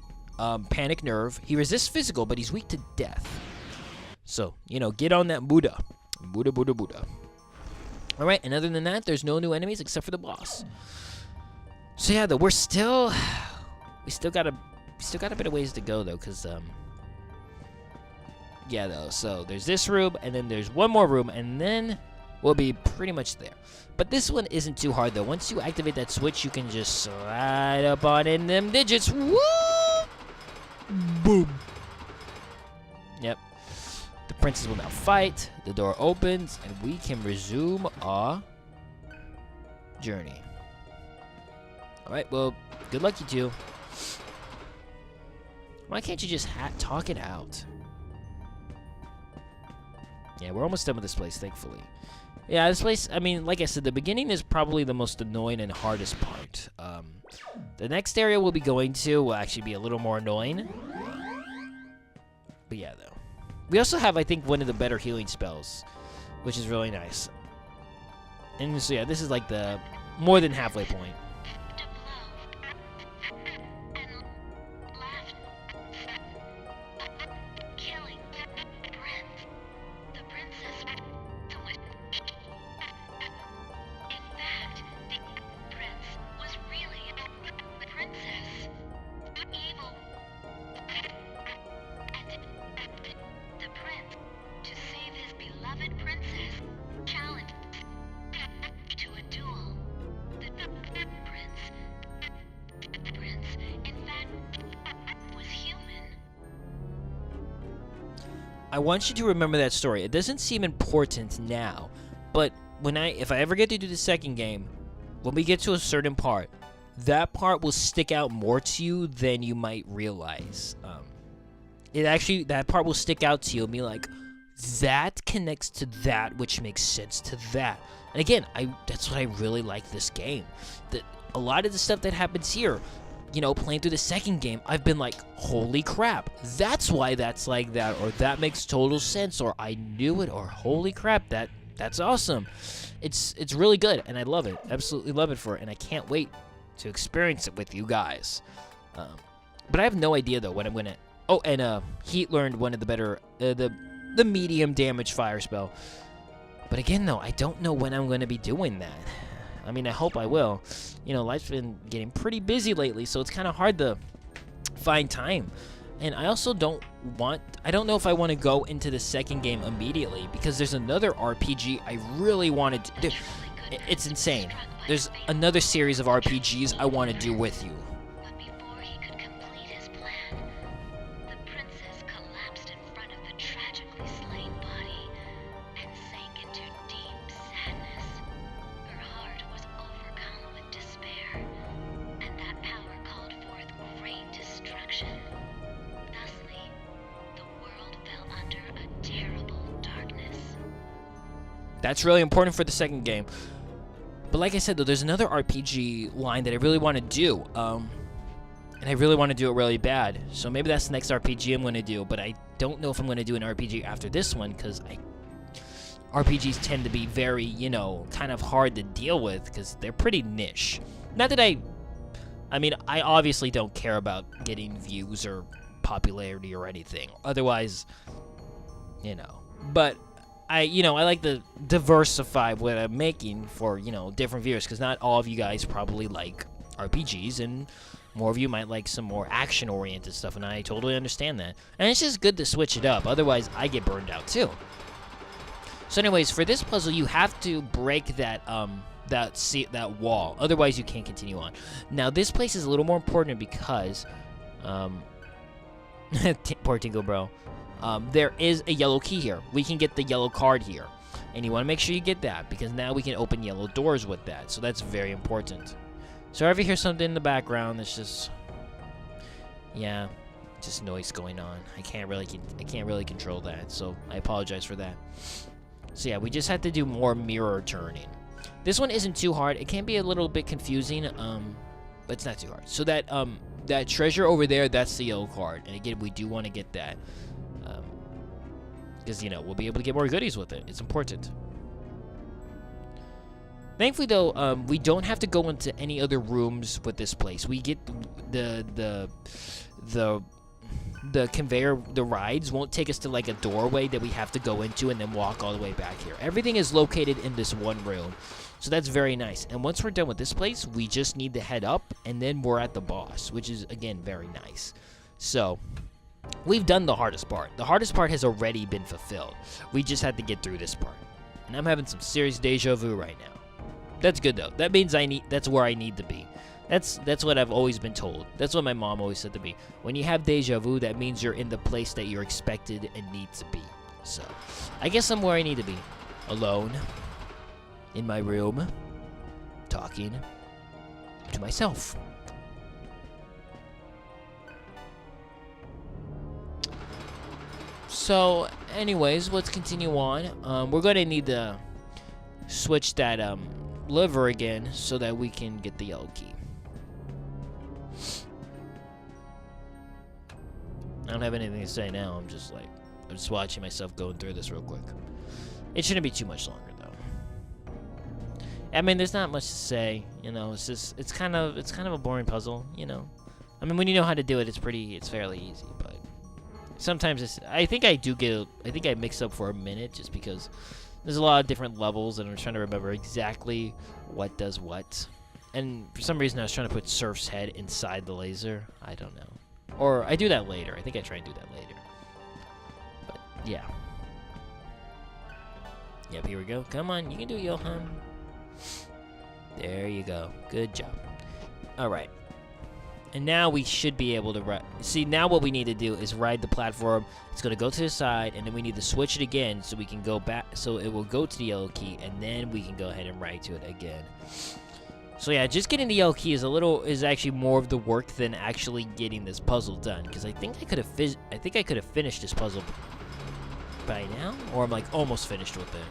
Panic nerve. He resists physical, but he's weak to death. So, get on that Buddha. Buddha. Alright, and other than that, there's no new enemies except for the boss. So yeah, though we still got a bit of ways to go though, cause yeah though. So there's this room, and then there's one more room, and then we'll be pretty much there. But this one isn't too hard though. Once you activate that switch, you can just slide up on in them digits. Woo! Boom. Yep. The princess will now fight. The door opens, and we can resume our journey. Alright, well, good luck, you two. Why can't you just talk it out? Yeah, we're almost done with this place, thankfully. Yeah, this place, I mean, like I said, the beginning is probably the most annoying and hardest part. The next area we'll be going to will actually be a little more annoying. But yeah, though. We also have, I think, one of the better healing spells, which is really nice. And so, yeah, this is like the more than halfway point. I want you to remember that story. It doesn't seem important now, but if I ever get to do the second game, when we get to a certain part, that part will stick out more to you than you might realize. That part will stick out to you and be like, that connects to that, which makes sense to that. And again, that's what I really like this game. A lot of the stuff that happens here, you know, playing through the second game, I've been like, holy crap, that's why that's like that, or that makes total sense, or I knew it, or holy crap, that's awesome. It's really good, and I love it, absolutely love it for it, and I can't wait to experience it with you guys. But I have no idea though when I'm gonna. Oh, and Heat learned one of the better, the medium damage fire spell. But again though, I don't know when I'm gonna be doing that. I mean, I hope I will. You know, life's been getting pretty busy lately, so it's kind of hard to find time. And I also I don't know if I want to go into the second game immediately, because there's another RPG I really wanted to do. It's insane. There's another series of RPGs I want to do with you. But before he could complete his plan, the princess collapsed in front of the tragically slain body and sank into deep sadness. Her heart was overcome with despair, and that power called forth great destruction. Thusly, the world fell under a terrible darkness. That's really important for the second game. But like I said, though, there's another RPG line that I really want to do, and I really want to do it really bad. So maybe that's the next RPG I'm going to do, but I don't know if I'm going to do an RPG after this one, because RPGs tend to be very, you know, kind of hard to deal with, because they're pretty niche. Not that I mean, I obviously don't care about getting views or popularity or anything. Otherwise, you know, but I like to diversify what I'm making for, you know, different viewers, because not all of you guys probably like RPGs, and more of you might like some more action-oriented stuff, and I totally understand that. And it's just good to switch it up, otherwise I get burned out too. So anyways, for this puzzle, you have to break that wall, otherwise you can't continue on. Now, this place is a little more important because, poor Tingle Bro. There is a yellow key here. We can get the yellow card here. And you want to make sure you get that, because now we can open yellow doors with that. So that's very important. So if you hear something in the background, it's just, yeah, just noise going on. I can't really control that, so I apologize for that. So yeah, we just have to do more mirror turning. This one isn't too hard. It can be a little bit confusing, but it's not too hard. So that treasure over there, that's the yellow card. And again, we do want to get that. Because, you know, we'll be able to get more goodies with it. It's important. Thankfully, though, we don't have to go into any other rooms with this place. We get the conveyor, the rides won't take us to, like, a doorway that we have to go into and then walk all the way back here. Everything is located in this one room. So that's very nice. And once we're done with this place, we just need to head up, and then we're at the boss, which is, again, very nice. So we've done the hardest part. The hardest part has already been fulfilled. We just had to get through this part. And I'm having some serious deja vu right now. That's good, though. That means that's where I need to be. That's what I've always been told. That's what my mom always said to me. When you have deja vu, that means you're in the place that you're expected and need to be. So I guess I'm where I need to be. Alone. In my room. Talking to myself. So, anyways, let's continue on. We're going to need to switch that liver again so that we can get the yellow key. I don't have anything to say now. I'm just watching myself going through this real quick. It shouldn't be too much longer though. I mean, there's not much to say, you know. It's kind of a boring puzzle, you know. I mean, when you know how to do it, it's fairly easy, but sometimes I think I mix up for a minute just because there's a lot of different levels and I'm trying to remember exactly what does what. And for some reason I was trying to put Serph's head inside the laser. I don't know. Or I do that later. I think I try and do that later. But yeah. Yep, here we go. Come on, you can do it, Yoham. There you go. Good job. Alright. And now we should be able to ride. See, now what we need to do is ride the platform. It's going to go to the side, and then we need to switch it again so we can go back. So it will go to the yellow key, and then we can go ahead and ride to it again. So yeah, just getting the yellow key is actually more of the work than actually getting this puzzle done. Because I think I could have finished this puzzle by now, or I'm like almost finished with it.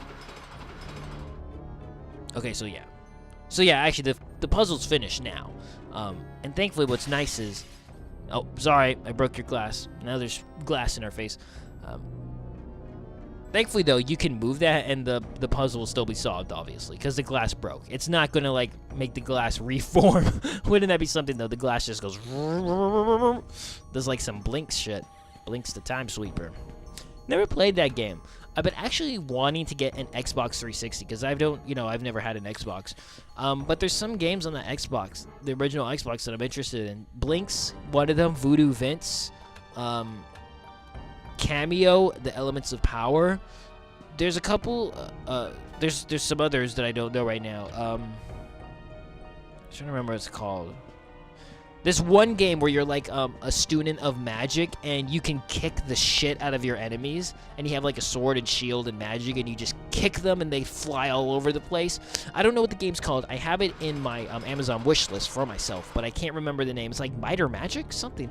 Okay, so yeah. So yeah, actually the puzzle's finished now. And thankfully what's nice is... Oh, sorry, I broke your glass. Now there's glass in our face. Thankfully, though, you can move that and the puzzle will still be solved, obviously, because the glass broke. It's not going to, like, make the glass reform. Wouldn't that be something, though? The glass just goes... There's, like, some Blinks shit. Blinks the Time Sweeper. Never played that game. I've been actually wanting to get an Xbox 360 because I've never had an Xbox. But there's some games on the Xbox, the original Xbox, that I'm interested in. Blinks, one of them. Voodoo Vince, Cameo, The Elements of Power. There's a couple. There's some others that I don't know right now. I'm trying to remember what it's called. This one game where you're like a student of magic and you can kick the shit out of your enemies and you have like a sword and shield and magic and you just kick them and they fly all over the place. I don't know what the game's called. I have it in my Amazon wish list for myself, but I can't remember the name. It's like Might or Magic? Something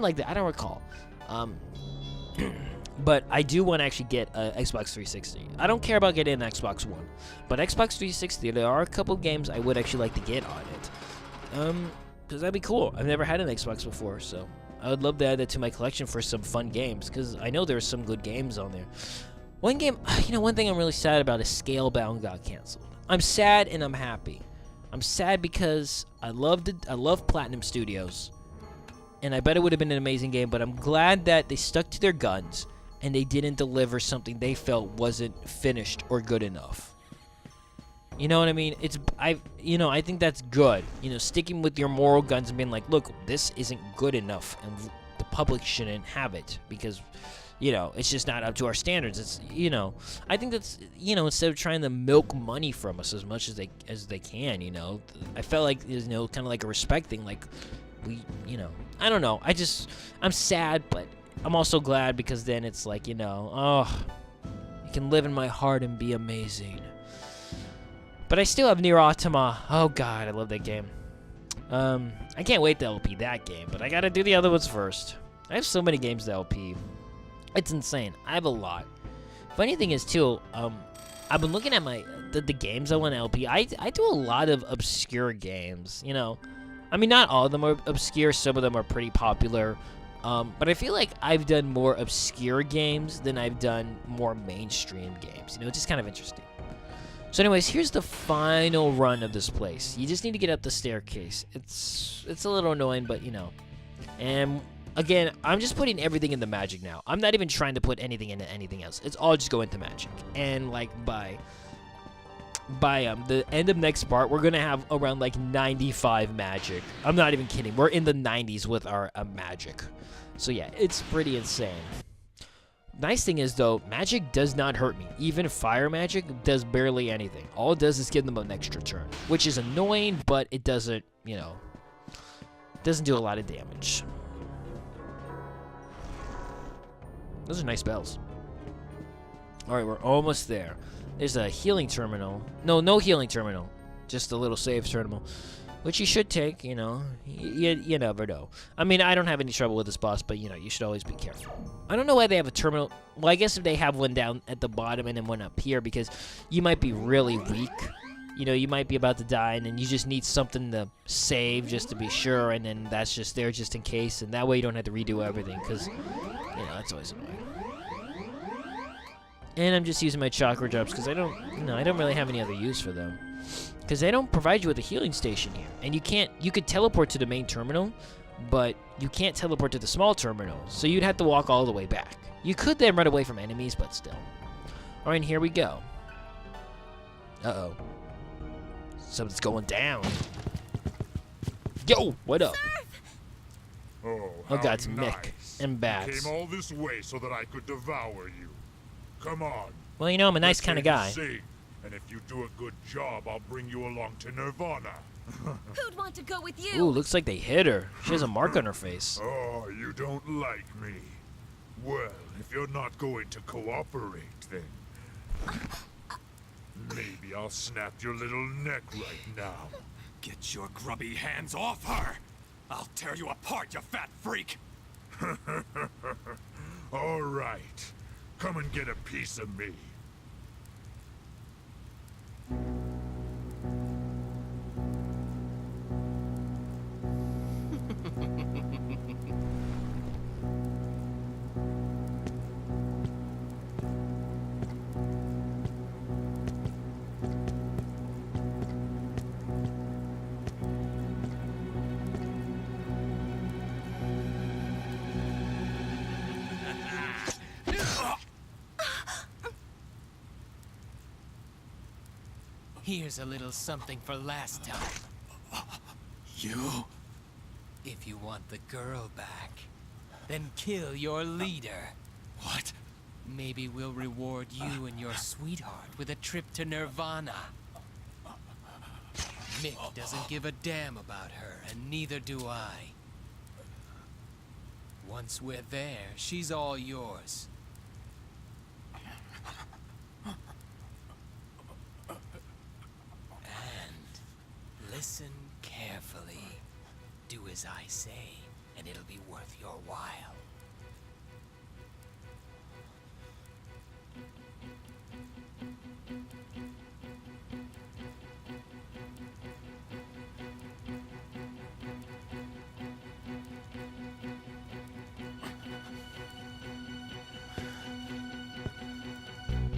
like that. I don't recall. But I do want to actually get an Xbox 360. I don't care about getting an Xbox One, but Xbox 360, there are a couple games I would actually like to get on it. Because that'd be cool. I've never had an Xbox before, so I would love to add that to my collection for some fun games, because I know there's some good games on there. One thing I'm really sad about is Scalebound got canceled. I'm sad and I'm happy. I'm sad because I love Platinum Studios, and I bet it would have been an amazing game, but I'm glad that they stuck to their guns, and they didn't deliver something they felt wasn't finished or good enough. You know what I mean? I think that's good. You know, sticking with your moral guns and being like, look, this isn't good enough, and the public shouldn't have it because, you know, it's just not up to our standards. It's, you know, I think that's, you know, instead of trying to milk money from us as much as they can, you know, I felt like, you know, kind of like a respect thing, like we, you know, I don't know. I'm sad, but I'm also glad because then it's like, you know, oh, you can live in my heart and be amazing. But I still have Nier Automata. Oh god, I love that game. I can't wait to LP that game, but I gotta do the other ones first. I have so many games to LP. It's insane. I have a lot. Funny thing is too, I've been looking at the games I want to LP. I do a lot of obscure games, you know. I mean, not all of them are obscure. Some of them are pretty popular. But I feel like I've done more obscure games than I've done more mainstream games. You know, it's just kind of interesting. So anyways, here's the final run of this place. You just need to get up the staircase. It's a little annoying, but you know. And again, I'm just putting everything into magic now. I'm not even trying to put anything into anything else. It's all just going to magic. And like by by the end of next part, we're gonna have around like 95 magic. I'm not even kidding. We're in the 90s with our magic. So yeah, it's pretty insane. Nice thing is though, magic does not hurt me. Even fire magic does barely anything. All it does is give them an extra turn, which is annoying, but it doesn't, you know, doesn't do a lot of damage. Those are nice spells. All right, we're almost there. There's a healing terminal. No healing terminal. Just a little save terminal, which you should take, you know. You never know. I mean, I don't have any trouble with this boss, but, you know, you should always be careful. I don't know why they have a terminal. Well, I guess if they have one down at the bottom and then one up here, because you might be really weak. You know, you might be about to die, and then you just need something to save just to be sure, and then that's just there just in case, and that way you don't have to redo everything, because, you know, that's always annoying. And I'm just using my chakra drops because I don't really have any other use for them. Because they don't provide you with a healing station here. And you could teleport to the main terminal, but you can't teleport to the small terminal. So you'd have to walk all the way back. You could then run away from enemies, but still. Alright, and here we go. Uh-oh. Something's going down. Yo, what up? Oh, God, it's nice. Mick and bats. Came all this way so that I could devour you. Come on. Well, you know, I'm a nice Let's kind of aim guy. the same, and if you do a good job, I'll bring you along to Nirvana. Who'd want to go with you? Ooh, looks like they hit her. She has a mark on her face. Oh, you don't like me. Well, if you're not going to cooperate, then maybe I'll snap your little neck right now. Get your grubby hands off her! I'll tear you apart, you fat freak! All right. Come and get a piece of me. Here's a little something for last time. You? If you want the girl back, then kill your leader. What? Maybe we'll reward you and your sweetheart with a trip to Nirvana. Mick doesn't give a damn about her, and neither do I. Once we're there, she's all yours. And listen carefully. Do as I say, and it'll be worth your while.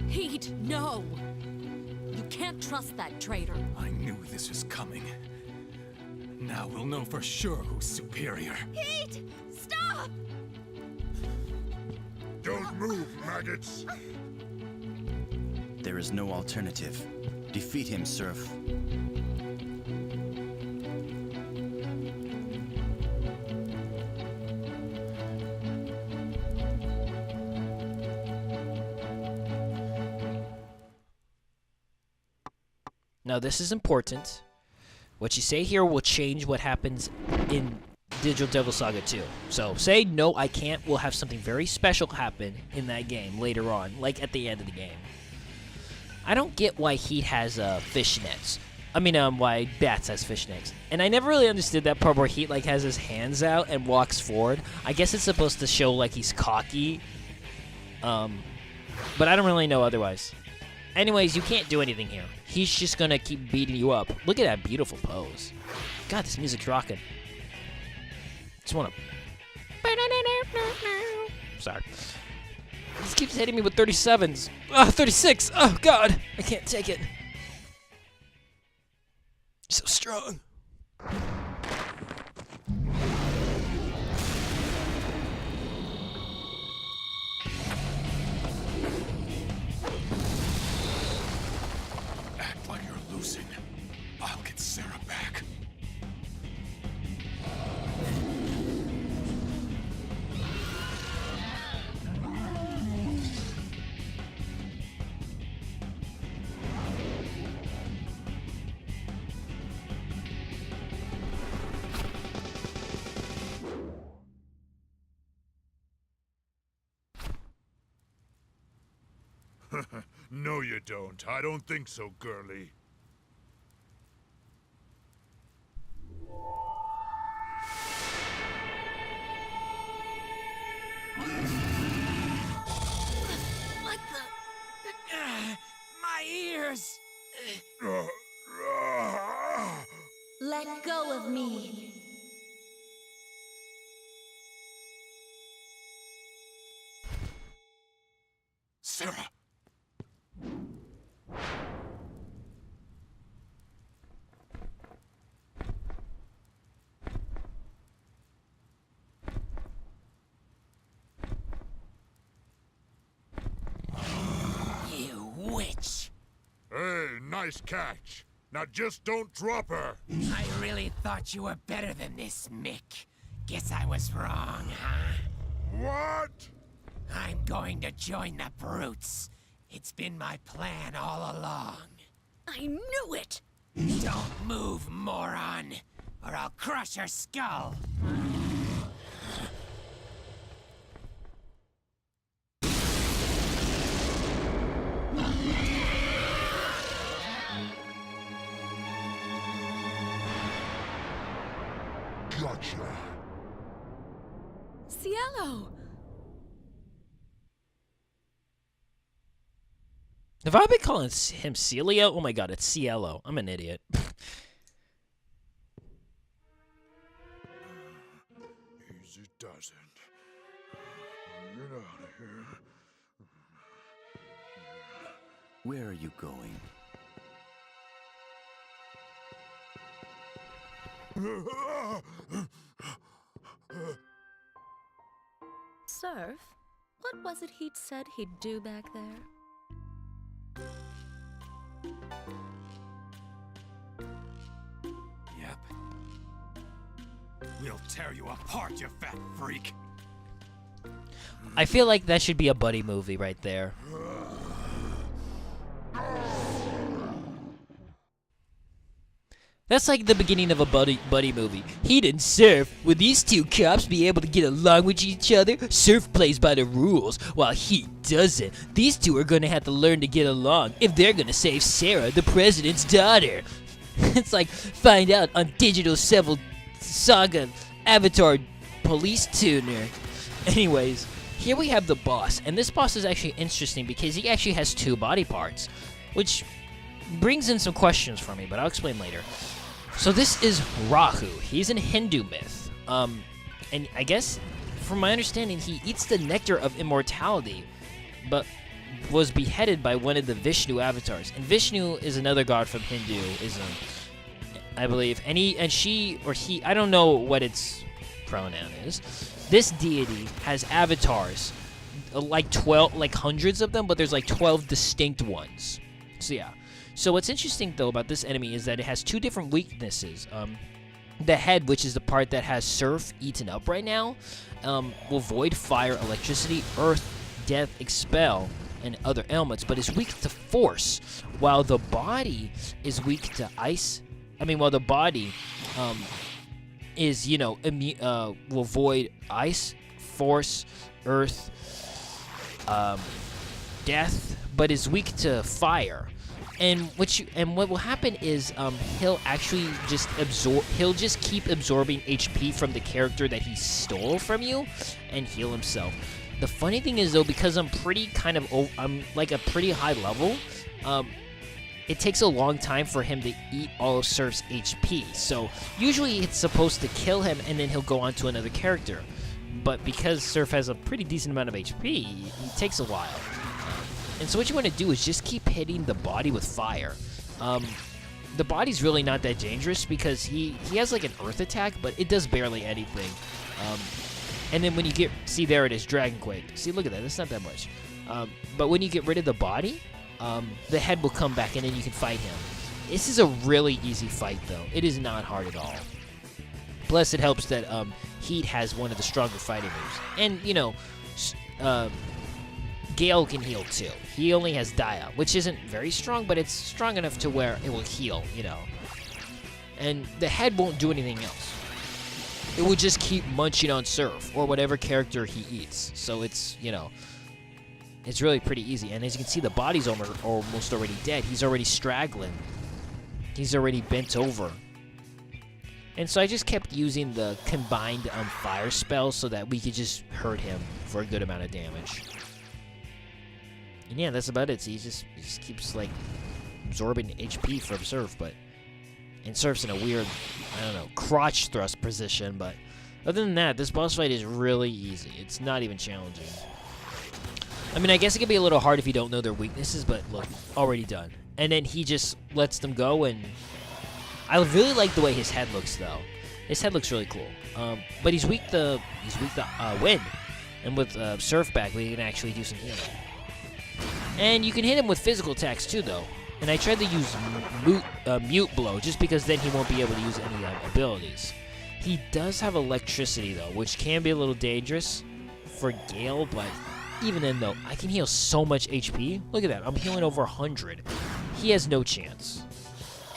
Heat, no! You can't trust that traitor. I knew this was coming. Now we'll know for sure who's superior. Heat! Stop! Don't move, maggots! There is no alternative. Defeat him, Serph. Now this is important. What you say here will change what happens in Digital Devil Saga 2. So say no, I can't. We'll have something very special happen in that game later on, like at the end of the game. I don't get why Heat has fishnets. I mean, why Bats has fishnets. And I never really understood that part where Heat like has his hands out and walks forward. I guess it's supposed to show like he's cocky. But I don't really know otherwise. Anyways, you can't do anything here. He's just gonna keep beating you up. Look at that beautiful pose. God, this music's rocking. Just wanna... Sorry. This keeps hitting me with 37s. 36! Oh, God! I can't take it. So strong. Act like No, you don't. I don't think so, girlie. Like the... My ears! Let go of me. Sarah! You witch! Hey, nice catch. Now just don't drop her. I really thought you were better than this, Mick. Guess I was wrong, huh? What? I'm going to join the brutes. It's been my plan all along. I knew it! Don't move, moron, or I'll crush your skull. Gotcha. Cielo! Have I been calling him Celio? Oh my god, it's Cielo. I'm an idiot. Easy does it. Get out of Where are you going? here. Serph, what was it he'd said he'd do back there? Yep. We'll tear you apart, you fat freak. I feel like that should be a buddy movie right there. That's like the beginning of a buddy movie. Heat and Serph. Will these two cops be able to get along with each other? Serph plays by the rules, while Heat doesn't. These two are gonna have to learn to get along if they're gonna save Sarah, the president's daughter. It's like find out on Digital Saga Avatar Police Tuner. Anyways, here we have the boss, and this boss is actually interesting because he actually has two body parts, which brings in some questions for me, but I'll explain later. So this is Rahu. He's an Hindu myth. And I guess, from my understanding, he eats the nectar of immortality, but was beheaded by one of the Vishnu avatars. And Vishnu is another god from Hinduism, I believe. And she or he, I don't know what its pronoun is. This deity has avatars, like 12, like hundreds of them, but there's like 12 distinct ones. So yeah. So what's interesting, though, about this enemy is that it has two different weaknesses. The head, which is the part that has Serph eaten up right now, will void, fire, electricity, earth, death, expel, and other elements, but is weak to force, while the body is weak to ice. While the body is, will void ice, force, earth, death, but is weak to fire. And what will happen is he'll actually just he'll just keep absorbing HP from the character that he stole from you and heal himself. The funny thing is, though, because I'm like a pretty high level, it takes a long time for him to eat all of Serph's HP. So usually it's supposed to kill him and then he'll go on to another character. But because Serph has a pretty decent amount of HP, it takes a while. And so what you want to do is just keep hitting the body with fire. The body's really not that dangerous because he has like an earth attack, but it does barely anything. And then when you see there it is, Dragon Quake. See, look at that, that's not that much. But when you get rid of the body, the head will come back and then you can fight him. This is a really easy fight though. It is not hard at all. Plus it helps that Heat has one of the stronger fighting moves. And, Gale can heal too. He only has Dia, which isn't very strong, but it's strong enough to where it will heal, And the head won't do anything else. It will just keep munching on Serph, or whatever character he eats. So it's, it's really pretty easy. And as you can see, the body's almost already dead. He's already straggling. He's already bent over. And so I just kept using the combined fire spell so that we could just hurt him for a good amount of damage. And yeah, that's about it. So he just keeps like absorbing HP from Serph, and Serph's in a weird, I don't know, crotch thrust position, but other than that, this boss fight is really easy. It's not even challenging. I mean, I guess it can be a little hard if you don't know their weaknesses, but look, already done. And then he just lets them go, and I really like the way his head looks, though. His head looks really cool. But he's weak to wind, and with Serph back, we can actually do some healing. And you can hit him with physical attacks too, though. And I tried to use mute blow, just because then he won't be able to use any abilities. He does have electricity, though, which can be a little dangerous for Gale, but even then, though, I can heal so much HP. Look at that. I'm healing over 100. He has no chance.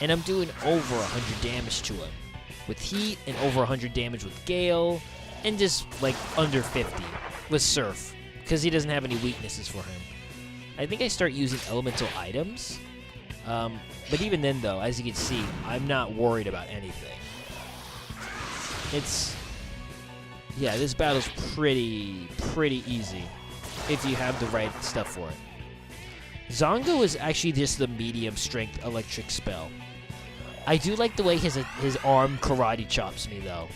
And I'm doing over 100 damage to him with Heat, and over 100 damage with Gale, and just, like, under 50 with Serph, because he doesn't have any weaknesses for him. I think I start using elemental items. But even then, though, as you can see, I'm not worried about anything. Yeah, this battle's pretty easy if you have the right stuff for it. Zongo is actually just the medium strength electric spell. I do like the way his arm karate chops me, though.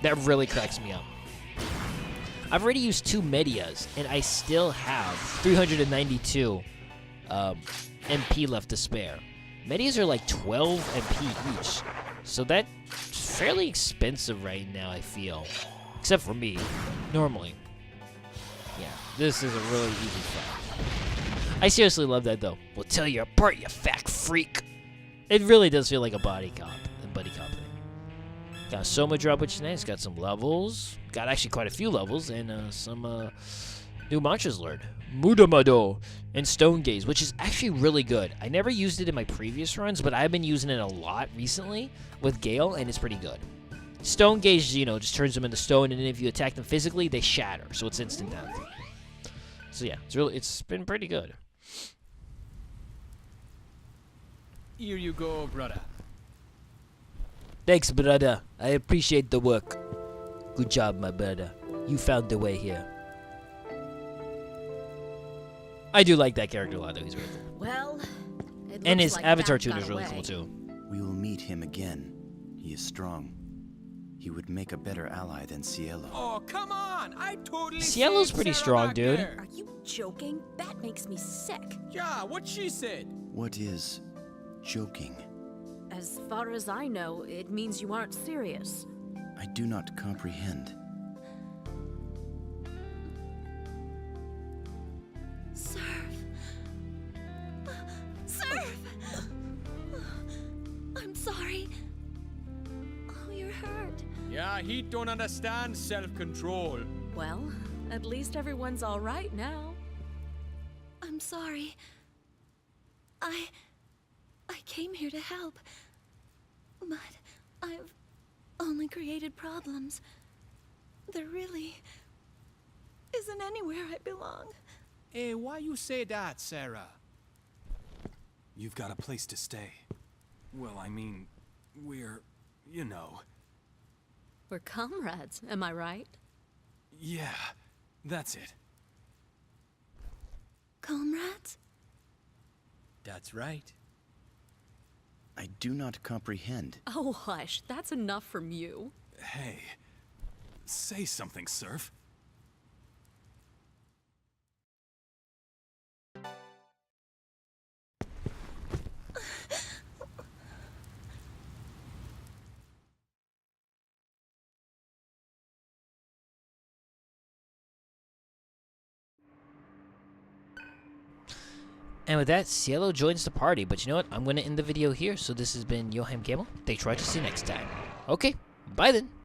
That really cracks me up. I've already used 2 Medias, and I still have 392 MP left to spare. Medias are like 12 MP each, so that's fairly expensive right now, I feel. Except for me, normally. Yeah, this is a really easy fight. I seriously love that, though. We'll tear you apart, you fat freak. It really does feel like a buddy cop thing. Got a Soma drop, which is nice. Got some levels. Got actually quite a few levels, and some new mantras learned. Mudamado and Stone Gaze, which is actually really good. I never used it in my previous runs, but I've been using it a lot recently with Gale, and it's pretty good. Stone Gaze, you know, just turns them into stone, and then if you attack them physically, they shatter, so it's instant death. So yeah, it's been pretty good. Here you go, brother. Thanks, brother. I appreciate the work. Good job, my brother. You found the way here. I do like that character a lot, though. He's really cool. Well, and his like avatar Bat tune got is really away. cool, too. We will meet him again. He is strong. He would make a better ally than Cielo. Oh, come on! I totally Cielo's saved pretty Sarah strong, back dude. there. Are you joking? That makes me sick. Yeah, what she said. What is joking? As far as I know, it means you aren't serious. I do not comprehend. Serph. Serph! I'm sorry. Oh, you're hurt. Yeah, he don't understand self-control. Well, at least everyone's all right now. I'm sorry. I came here to help. But I've only created problems. There really isn't anywhere I belong. Hey, why you say that, Sarah? You've got a place to stay. Well, I mean, we're, you know. We're comrades, am I right? Yeah, that's it. Comrades? That's right. I do not comprehend. Oh, hush. That's enough from you. Hey, say something, Serph. And with that, Cielo joins the party. But you know what? I'm going to end the video here. So this has been Yohhamgambal. Thanks for watching. See you next time. Okay, bye then.